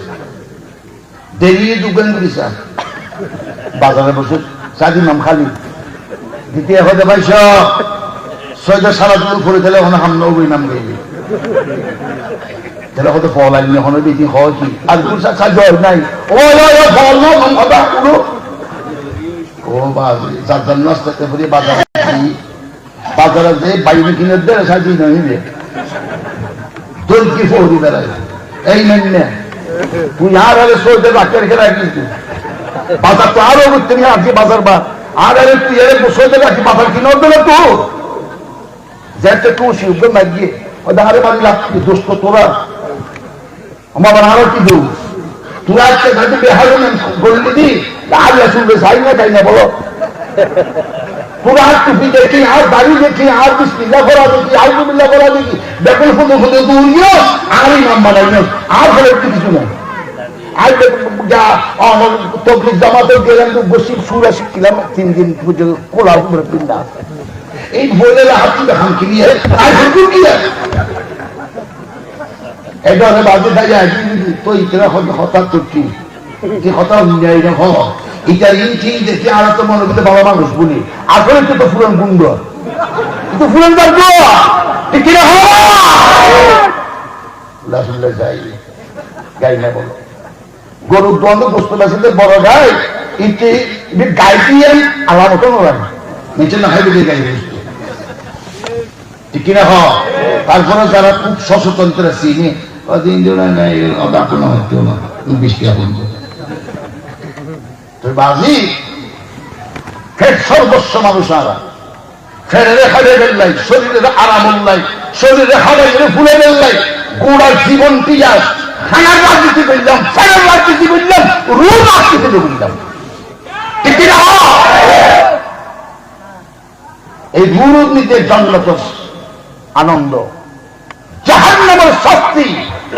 দেরি দোকান করেছে বাজারে বসে সাদি নাম খালি দ্বিতীয় হতে পাইছ ছয়টা সারা দুপুর করে দিলে ওখানে হাম নবী নাম গাইবে তাহলে হয়তো ফল আইনি ওখানে বেশি হয় কি আর গুলশা সাহায্য নাই ও ফল নম কথা পুরো ও বাজে চারজন নষ্ট করে বাজারে বাজারে যে বাইরে কিনে দেয় সাজি নইবে তোর কি ফৌরি বেড়ায় এই মেনে তুই আর আরে সোজে রাখতে রেখে রাখিস বাজার তো আরো করতে নিয়ে আসছি বাজার বা আর আরে তুই এর সোজে রাখি বাজার কিনে দেবে তো যেতে তুই শিখবে মাগিয়ে ওদের হারে বাড়ি লাগছে দোষ তো তোরা আমার আরো কি দু তোরা আজকে ঘাটে বেহার বললি দি আর শুনবে চাই না বলো তোরা আর টুপি দেখি আর দাড়ি দেখি আর বিসমিল্লাহ করা দেখি আউযুবিল্লাহ করা দেখি বেকুল ফুদে ফুদে দুনিয়া আর ইমাম বানাই না আর বলে কিছু না আর যা আমার তবলিগ জামাতে গেলাম তো বসি সুরা শিখলাম 3 দিন পুজো কোলা উপরে পিন্ডা এই বলে হাতি দেখান কি নিয়ে আর হুকুম কি এটা হলে বাজে তাই তো ইতরা হঠাৎ করছি যে হঠাৎ নিয়ে না হ এটা ইঞ্চি দেখে আর তো মনে করতে বাবা মানুষ বলি আসলে তো ফুরন গুন্ড তো ফুরন যাবো ঠিক কিনা লাসুল্লাহ যাই গাই না বলো গরুর দ্বন্দ্ব বস্তু বাসীদের বড় গাই ইটি গাইটি আমার মতো নয় নিচে না খাইবে গাই বস্তু ঠিক কিনা হ তারপরে যারা খুব সচেতন চিনি দিন নাই কোনো হতো না বৃষ্টি আপন তোর বাজি সর্বস্ব মানুষ আরা ফেরে খাবে বেল্লাই, শরীরের আরাম নাই, শরীরে হাওয়াই ফুলে বেল্লাই, গোড়ার জীবন টিয়াস খানার রাজনীতি করলাম, ফেরের রাজনীতি করলাম, রুহ রাজনীতি করলাম। ঠিক না? এই রুহ নিতে জন্মত আনন্দ, জাহান্নামের শাস্তি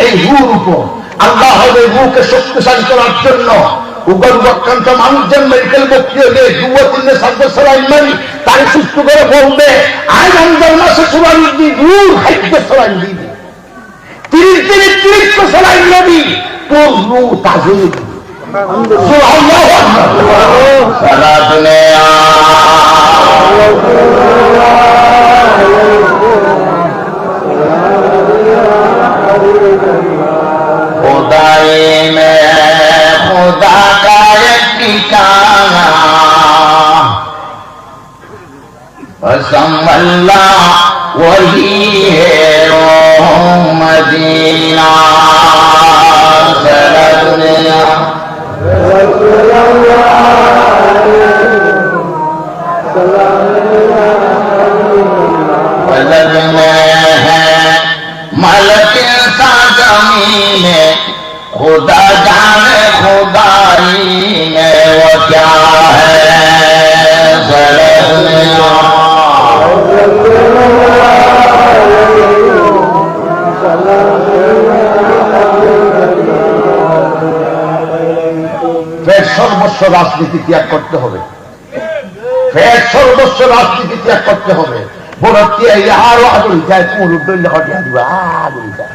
এই রুর উপর। আল্লাহ হবে রুহকে শক্তিশালী করার জন্য উগ্রবক্রান্ত মানুষজন মেডিকেল ভর্তি হলে 2-3 সালাইন মারি তাকে সুস্থ করে বলবে আজ রমজান মাসে সালাইন দিই, রুহ খাইতে সালাইন দিবি, 30 সালাইন নবী, তোর রুহ তাজে দিবি। खुदा का एक ठिकाना संभल्ला वही है मदीना। मलक सा जमीन खुदा जाने खुदाई में वो क्या है। ফের সর্বস্ব রাজনীতি ত্যাগ করতে হবে, ফের সর্বস্ব রাজনীতি ত্যাগ করতে হবে। বড় আরো আগুন যায়, কোন উদ্দল হটিয়া দিব আগুন যায়।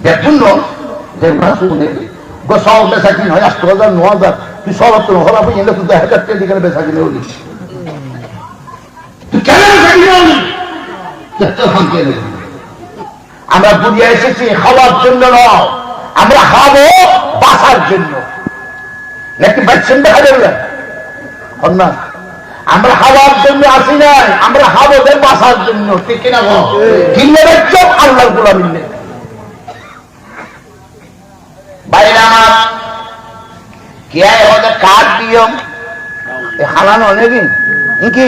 দেখুন গোসাও বেচা কিন হয় 8,000-9,000, তুই সরত হরা বই এলে তুই 1000 টাকা দিকে বেচা কিনে হলি, তুই কেন বেচা কিনে হলি? আমরা বুঝিয়ে এসেছি খাওয়ার জন্য নয়, আমরা খাবো বাঁচার জন্য। নাকি বাচ্চেন দেখা যাবে না? আমরা খাওয়ার জন্য আসি নাই, আমরা খাবো বাঁচার জন্য। ঠিক কিনা? কিনলে বেচো আল্লাহর গোলামি নেই। বাইরে আমার क्या होता काट दियो खाना नहीं कि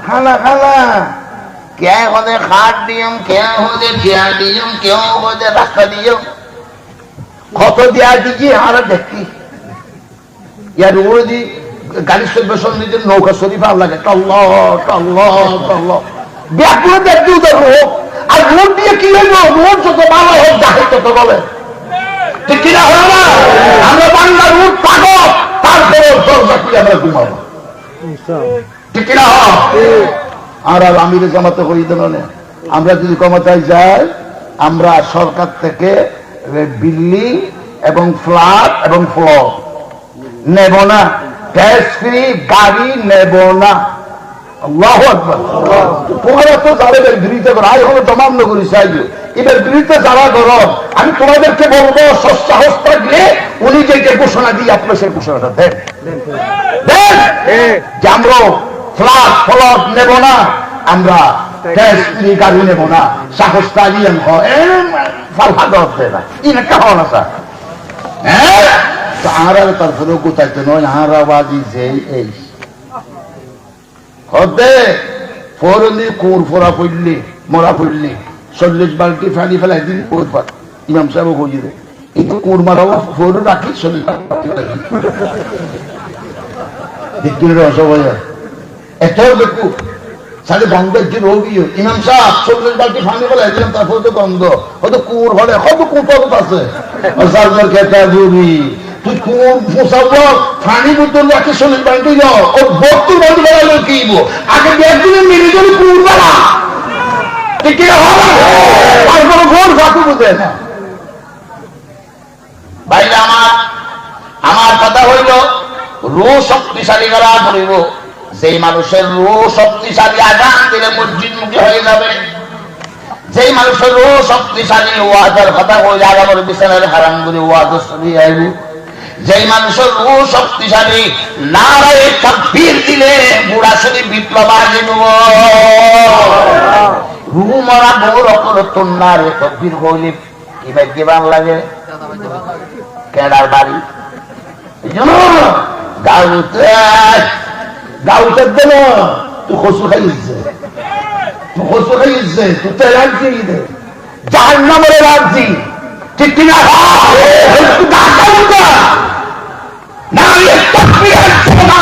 खाना खाना क्या होते काट दियो, क्या होते क्या दियो, क्यों होते रास्ता दियो, কত দিয়া দিছি আর দেখি ইয়ার ওদি গাড়ি সর্বেশন নিজের নৌকা শরীফ আর লাগে আল্লাহ আল্লাহ আল্লাহ ব্যাকুল দেখি উদার হোক। আর রোড দিয়ে কি হইব? রোড যত ভালো হোক জাহেজ তত বলে। ঠিক কিনা? হলো না? আমরা বাংলার রোড পাগল, তারপরে দরজা খুলে আমরা ঘুমাবো। ঠিক কিনা? আর আমিরে জামাতে করি দেন না, আমরা যদি ক্ষমতায় যাই আমরা সরকার থেকে বিল্ডিং এবং ফ্ল্যাট এবং ফ্লোর নেব না, গ্যাস ফ্রি গাড়ি নেব না। আল্লাহু আকবার। তোমরা তো যারা বিরোধিতা করো, আই হলো দমান্য করি চাইবে এবার বিরোধিতা যারা করো, আমি তোমাদেরকে বলবো সাহস থাকলে উনি যে ঘোষণা দিয়ে আপনার সেই ঘোষণাটা দেন যে আমরা ফ্ল্যাট ফ্লট নেব না, আমরা গ্যাস ফ্রি গাড়ি নেব না। সাহস থাকলে ফালফা দরতে না ইনকা হওয়া না স্যার। হ্যাঁ আর তারপরেও কোথাইতে নয় হারাবাজি যে এই হতে ফোরলি কোর ফোরা পড়লি মরা পড়লি 40 বালতি ফেলি ফেলাই দিন কোরবার ইমাম সাহেব খুঁজি দেয় কিন্তু কোর মারাও ফোর রাখি 40 রসবাজার এটাও দেখু সাথে গন্ধের যে রোগী ইমাম সাহেব 40 বালতি পানি ফেলাই দিলাম, তারপরে তো গন্ধ হয়তো কুর হলে কত কুপত আছে খেতে জরুরি তুই কোন পোষাবো পানি বোতল রাখি 40 বালতি যাও ও 72 বালতি বেড়ালে কিব আগে একদিনে মিলে যদি কুর বেড়া ঠিক কিনা হবে আর কোনো ঘোর ফাঁকু বুঝে না। ভাইরা আমার কথা হইল রু শক্তিশালী করা পড়িব। যেই মানুষের রু শক্তিশালী আজান দিলে মসজিদ মুখী হয়ে যাবে, যেই মানুষের রু শক্তিশালী ওয়াজের কথা কইলে আগামী বিছানার হারাম করে ওয়াজ শুনি আইব, যেই মানুষের রু শক্তিশালী নারায়ে তাকবীর দিলে বুড়া শুনি বিপ্লব আসিব। রু মরা বড় করে তোর নারে তাকবীর কইলে কি ভাগ্য ভালো লাগে। কেডার বাড়ি গাউতে দেন তুই খসু খাইছে কসু খাইছে তুই তো রাজি দে জাহান্নামের রাজি ঠিক কিনা না তাকবীরের শোনা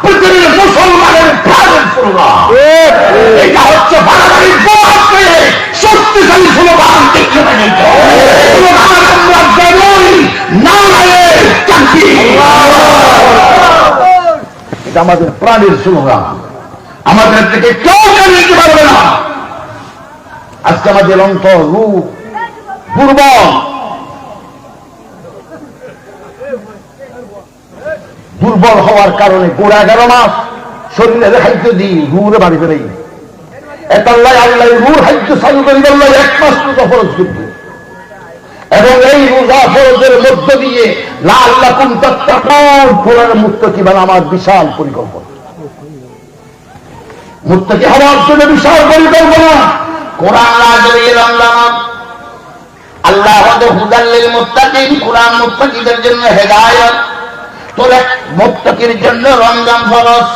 পৃথিবীর মুসলমানের প্রাণের শোনা এটা হচ্ছে বাড়াবাড়ি বয়ান করে শক্তিশালী স্লোগান ঠিক কিনা স্লোগান আমরা জানি নারায়ে তাকবীর এটা আমাদের প্রাণের স্লোগান আমাদের থেকে কেউ জানিয়ে দিতে পারবে না আজকে আমাদের অন্তর রূপ দুর্বল হওয়ার কারণে গোড়া 11 মাস শরীরে খাদ্য দিই রুরে বাড়ি ফেলে আল্লাহ রুর খাদ্য চালু করি আল্লাহ 1 মাস রোজা ফরজ করবে এবং এই রোজা ফরজের মধ্য দিয়ে লাআল্লাকুম তাত্তাকুন কোরআন মুত্তাকি বানাবার বিশাল পরিকল্পনা মুত্তাকি হওয়ার জন্য বিশাল পরিকল্পনা কোরআন নাযিল আল্লাহ আমাদের হুদাল লিল মুত্তাকিন কোরআন মুত্তাকিদের জন্য হেদায়েত তোলে মুত্তাকির জন্য রমজান ফরজ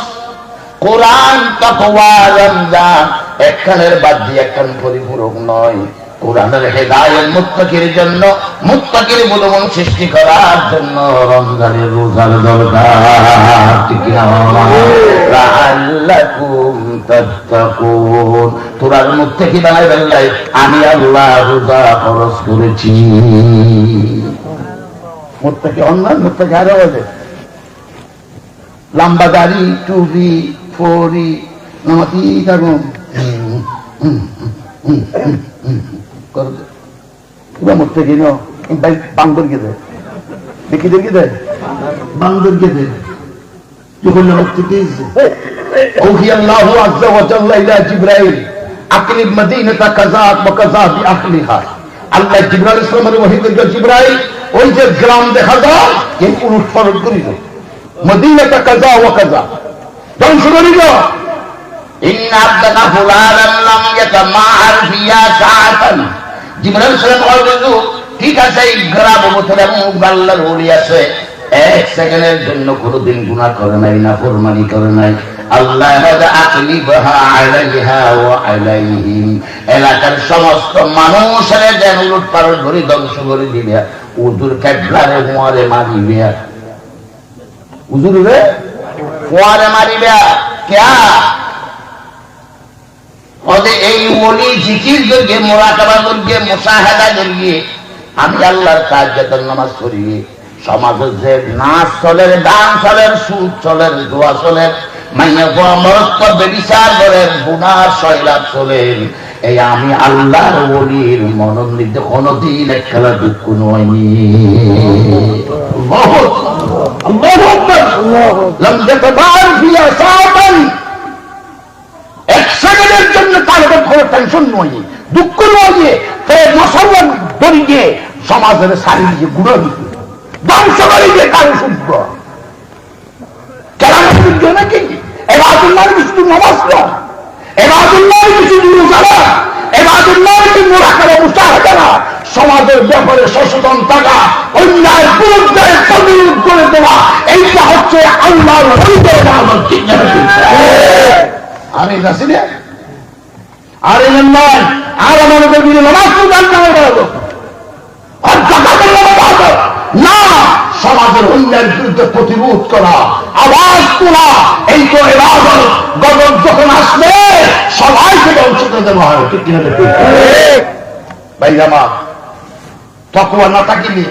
কোরআন তাকওয়া রমজান একখানের বাদ দিয়ে একখান পরিপূরক নয় কোরআনের হেদায়েত মুত্তাকির জন্য মুত্তাকির বুলবুল সৃষ্টি করার জন্য রমজানের রোজার দরকার ঠিক না লাআল্লাকুম তাত্তাকুন তোরার মুত্তাকি বানাইবেন লাই আমি আল্লাহ রোজা ফরজ করেছি মুত্তাকি অন্যান্য মুত্তাকি আরো আছে লম্বা দাড়ি টুপি ফড়ি নামাতি থাকুন মুত্তাকি নো বান্দর গেছে বিকিদের গেছে বান্দর গেছে যখন মুত্তাকি أوحي الله عز وجل إلى جبرائيل أقلب مدينة كذا وكذا بأهلها আল্লাহ জিবরাইল ইসলামের ওহী করে জিবরাইল ওই যে গ্রাম দেখা যায় এই পুরুষ ফরজ করিল মদিনাটা কাজা ওয়া কাজা ধ্বংস করিল ইন্না আবদাকা ফুলানান লাম ইয়াতামাআর ফিয়া সাআতান জিবরাইল সাহেব বলল ঠিক আছে এই গ্রাম ভিতরে মুখ আল্লাহর ওলি আছে 1 সেকেন্ডের জন্য কোনোদিন গুনাহ করে নাই না ফরমানি করে নাই আল্লাহ আকলিবহা আলাইহা ওয়া আলাইহিম এলাকার সমস্ত মানুষের যেন উলট পালট করে ধ্বংস করে দিবে উজুর কেবলারে মুয়ারে মারিবে উজুরে মুয়ারে মারিবে क्या ওদের এই ওলি জিকির করবে মুরাকাবা করবে মুশাহাদা করবে আমি আল্লাহর তাহাজ্জুদের নামাজ পড়ি সমাজের যে নাচ চলে গান চলে সুদ চলে দোয়া চলে মানে মরত্ব বেবিচার করে গুনার শৈলাপ চলে এই আমি আল্লাহর ওলির মনোনীত কোনদিন এক খেলা দুঃখ নয়নি আল্লাহু আকবার লাম ইয়াতাবার ফিয়া সাআতান 1 সেকেন্ডের জন্য তার কোনো টেনশন নয় দুঃখ নয় তে মুসলমান দরিয়ে সমাজের সারিয়ে গুণা দিবে ধ্বংস করে দিয়ে কারো শুদ্ধ কেরামত শুদ্ধ নাকি এবাদুল্লাহর শুধু নামাজ না এবাদুল্লাহর শুধু রোজা না এবাদুল্লাহর কি মুরাকাবা মুশাহাদা না সমাজের ব্যাপারে সচেতন থাকা অন্যায় বিরুদ্ধে প্রতিরোধ করে দেওয়া এইটা হচ্ছে আল্লাহর ওলিদের ইবাদত ঠিক না আরে রাসূল আরে নয় আর আমাদের বিরুদ্ধে নামাজ পড়ার না আর জাকাত না সমাজের অন্যায়ের বিরুদ্ধে প্রতিরোধ করা আওয়াজ তোলা এই তো ইবাদত গজব যখন আসবে সবাইকে ধ্বংস করে দেওয়া হয় ঠিক কিনা ভাই আমার তাকওয়া না থাকিলে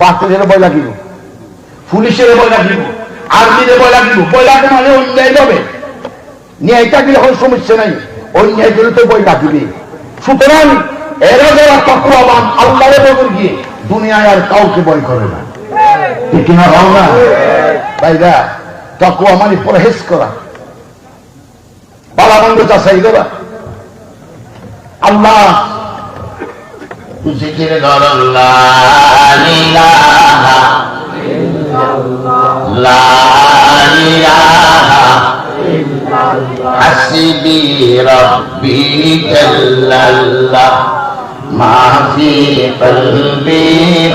বাতিলের ভয় লাগিব পুলিশের ভয় লাগিব আর্মির ভয় লাগিব ভয় লাগে মানে অন্যায় হবে ন্যায় থাকলে কোনো সমস্যা নাই অন্যায় গেলে তো ভয় লাগবে সুতরাং এরা যারা তাকওয়াবান আল্লাহর বদল গিয়ে দুনিয়ায় আর কাউকে ভয় করে না ঠিক না ভালো না ভাইরা তাকওয়া মানে পরহেজ করা ভালো মন্দ যাচাই করা আল্লাহ জিকির করো লা ইলাহা ইল্লাল্লাহ লা ইলাহা ইল্লাল্লাহ হাসবি রাব্বি জাল্লাল্লাহ মা ফি কলবি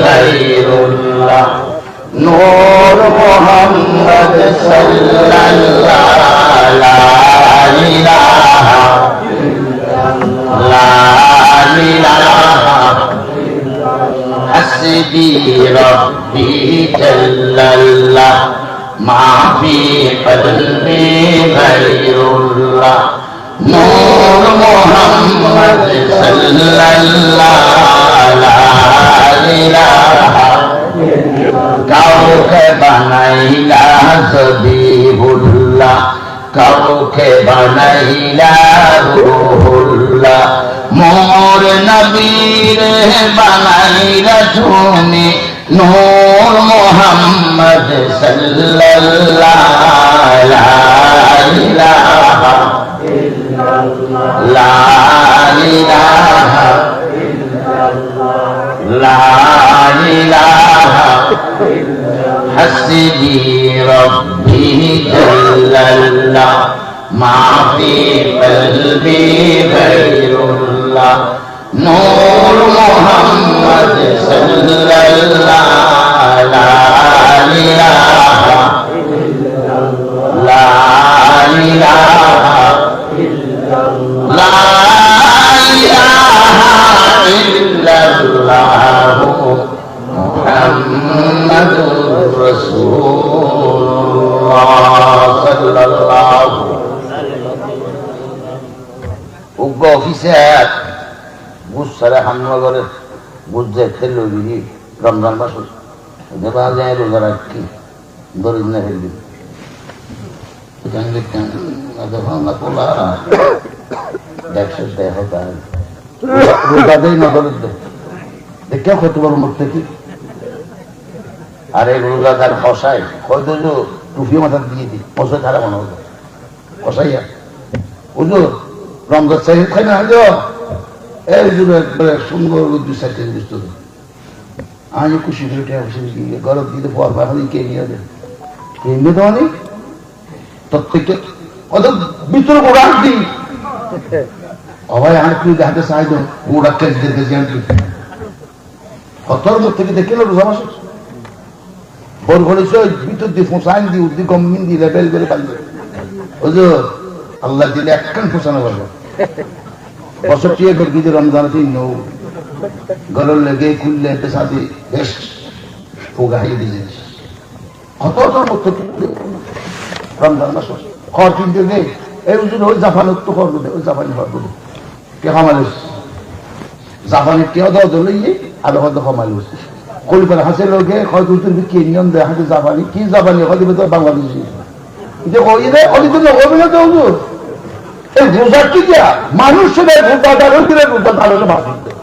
গায়রুল্লাহ নূর মুহাম্মদ সাল্লাল্লাহু লা ইলাহা কলবি গায়রুল্লাহ নূর মুহাম্মদ সাল্লাল্লাহু লা ইলাহা কাউকে বানাইলা জবিহুল্লাহ কাউকে বানাইলা রূহুল্লাহ মোর নবীর বানাইলা তুমি নূর মুহাম্মদ সাল্লাল্লাহু লা ইলাহা লা ইলাহা লা ইলাহা হাসবি রব্বি জাল্লাল্লাহ মা ফি কলবি গায়রুল্লাহ নূর মুহাম্মদ সাল্লাল্লাহু লা ইলাহা লা ইলাহা লা ইলাহা ইল্লাল্লাহ মুহাম্মাদুর রাসূলুল্লাহ সাল্লাল্লাহু উগ্র অফিসার বুঝছাড়া হামলা করে বুঝছে তেল রমজান মাস দেখা যায় রোজা রাখি দরিদ না ফেলবি রোজা দেয় না দরিদ দেয় দেখে হতে পারবো মুখ থেকে আর এই রোজাদার খসায় হয়তো টুপি মাথা দিয়ে দিই পয়সা ছাড়া মনে হতো খসাইয়া বুঝলো রমজান সাহেব খাই না হলো এই একবারে সুন্দর দু সাইকেল বুঝতো আমি খুশি করে গরম দিতে পর ভাবি কে নিয়ে দেয় কেমনি তো অনেক প্রত্যেকটা অত ভিতরে ওরা দিই অভাই আর তুই হাতে সাহায্য ওরা কেস দিতে কতর মুখ থেকে দেখে রোজা মাস বল বলেছে ভিতর দিয়ে ফোঁসাইন দিয়ে উদ্দি গমিন দিয়ে লেবেল করে পারবে বুঝলো আল্লাহ দিলে একখান ফোঁসানো পারবে বছর টিয়ে গিয়ে রমজান নৌ গরল লেগে খুললে পেশাদি বেশ ফুগাই দিয়ে কত মুখ থেকে রমজান মাস খড় কিনতে নেই এই উজুর ওই জাপানের তো খড় দেবে ওই জাপানি খড় দেবে কে খামালে জাপানের কেউ দেওয়া ধরলে আরো হয়তো কমাইল কলিপার হাসে লোকে হয়তো উত্তর কি নিয়ম দেয় হাতে জাপানি কি জাপানি হয়তো তো বাংলাদেশি এই রোজা কি দেয়া মানুষ সেটা রোজা দাঁড়ো কিনা রোজা দাঁড়ালে ভাষণ দেয়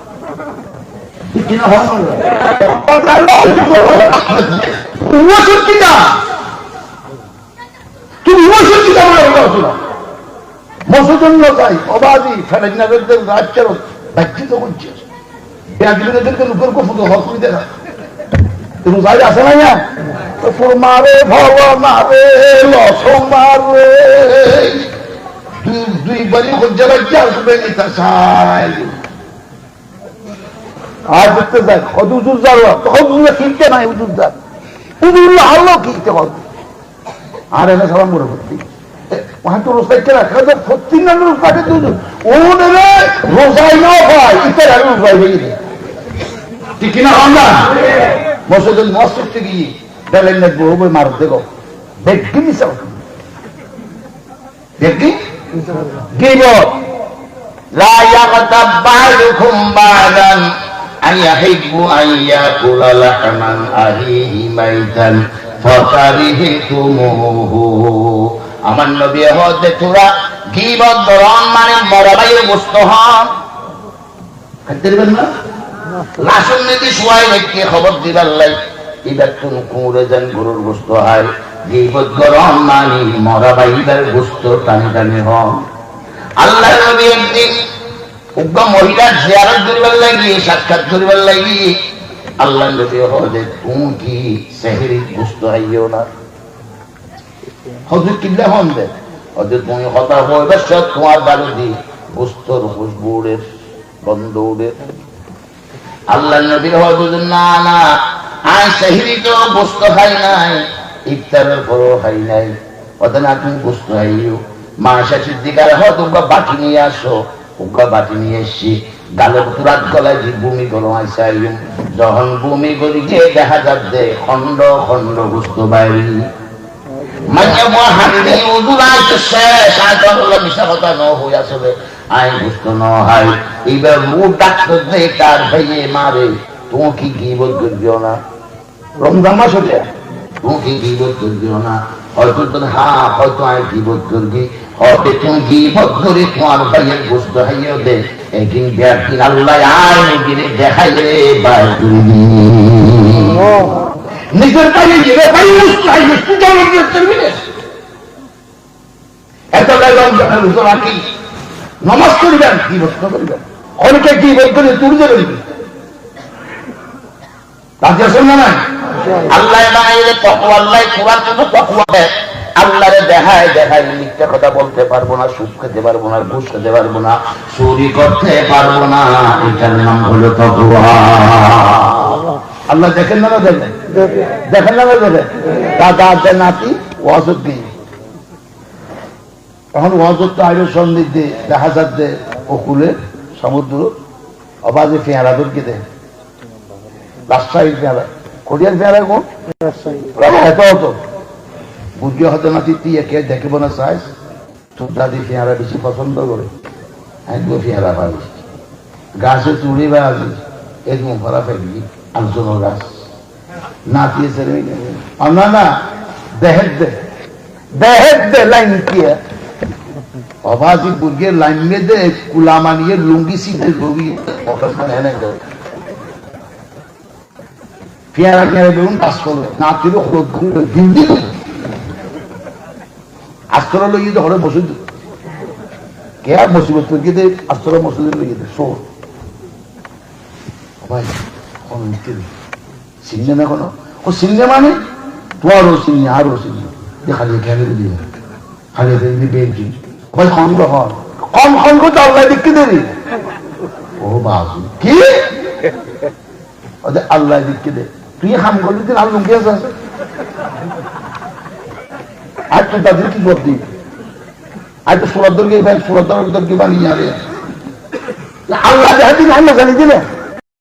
তুমি মসুদন্য চাই অবাধি ফেরেজনাদের রাজ্যের ব্যক্তিত করছে ব্যাগদেরকে লোকের কফুকে হক দেখা তুমি যাই আসে না না মারে ভব মারে লস মারে দুইবারই হজ্জা রাজ্যে আসবে এটা চাই আর দেখতে যাই কত উজুর যাবো তখন উজুরা কিনতে নাই উজুর যান উজুর আল্লাহ কিনতে হবে আর এনে সবাই মনে করতে वहां तो रोज के रखा तो फुत्ती ना रोज काटे तू ओ ने रोजाई ना भाई इधर आ रोज भाई ये ठीक ना होना मौसद मौसद की डले ने वो मार देखो देखी नहीं सब देखी गिरो ला यगतब बालुकुम बालन an yahibbu an yakula lahman ahihi maitan fakarihitumuhu আমার নবী হতে তোরা গীবত দরন মানে মরাবাইয়ের গোশত হন খাইতে দিবেন না লাশন নীতি শুয়াই ব্যক্তি খবর দিবার লাই এবার কোন কুঁড়ে যান গরুর গোশত হয় গীবত দরন মানে মরাবাইয়ের গোশত টানি টানি হন আল্লাহ নবী একদিন উগ্র মহিলার জিয়ারত করিবার লাগি সাক্ষাৎ করিবার লাগি আল্লাহ নবী হতে তুমি কি সেহরি গোশত আইও না হজুর কিনলে হন দে হজুর তুমি হতা হইবে সব তোমার বাড়ি বস্তর খুশবু উড়ে গন্ধ উড়ে আল্লাহ নবীর হজুর না না আয় সেহরি তো বস্ত খাই নাই ইফতারের পরও খাই নাই অত না তুমি বস্তু খাইও মা সিদ্দিকার হত উগা বাটি নিয়ে আসো উগা বাটি নিয়ে এসছি গালে পুরাত গলায় যে ভূমি গরম আইসা যখন ভূমি গড়ি গিয়ে দেখা যাচ্ছে খন্ড খন্ড বস্তু বাইরে মানে মহান্দি উদুলাই তো শেষ আল্লাহ মিশা কথা ন হইয়া চলে আই বুঝতো ন হয় এইবার মুখ ডাক্তার দে কার ভাইয়ে মারে তুমি কি গিবত করিও না রমজান মাস হতে তুমি কি গিবত করিও না হয়তো তোর হয়তো আমি গিবত করবি হয়তো তুমি গিবত করে তোমার ভাইয়ের বুঝত হাইও দে একদিন একদিন আল্লাহ আয় গিরে দেখাই রে বাইর করবি নিজের পাইয়ে গিয়ে ভাই এত রমজানের হুজুর কি নমাজ করিবেন কি বস্ত করিবেন অনেকে কি বই করে তুলতে করিবেন রাজি আছেন না নাই আল্লাহ বানাইলে তকওয়া আল্লাহ কোরআন তো তকওয়া দেয় আল্লাহরে দেখায় দেখায় মিথ্যা কথা বলতে পারবো না সুদ খেতে পারবো না ঘুষ খেতে পারবো না চুরি করতে পারবো না এটার নাম হলো তকওয়া আল্লাহ দেখেন না দেখেন দেখেন না দেখেন দাদা নাতি ওয়াজত দিই এখন ওয়াজত তো আইরো সন্দিগ্ধে দেখা যাচ্ছে ওকুলে সমুদ্র অবাজে পেয়ারা দরকে দেয় রাজশাহীর পেয়ারা কোরিয়ার পেয়ারা কোন এত হতো বুঝে হতে নাতি তুই একে দেখব না চাইস তোর দাদি পেয়ারা বেশি পছন্দ করে একদম পেয়ারা পাবি গাছে চুড়ি বা আসিস একদম ভরা ফেলবি আলোচনা গাছ নাতিয়ে ছেড়ে না না দেহের দে লাইন কি অবাজি বুর্গের লাইন में दे कुला मानिए लुंगी सीधे गोगी ऑफिस में रहने दो प्यारा प्यारा बेउन पास करो ना तिरो खुद हिंदी आस्तर लगी तो हरे बसु क्या मुसीबत के दे आस्तर मुसीबत लगी दे सो भाई कौन के सिन्ने ना कोनो ओ सिन्ने माने तुआरो सिन्ने आरो सिन्ने देखा ले क्या ले दिया हाले दे बेंची ভাই কম গ্রহণ কম সংখ্য তো আল্লাহ দিককে দেবি ও বাজু কি আল্লাহ দিককে দে তুই হাম করলি দিন আল্লু কে আছে আর তুই তাদের কি করবি আর তো সুরদ্দর কে ভাই সুরদ্দর কি বানিয়ে আরে আল্লাহ দেখাতি আল্লাহ জানি দিলে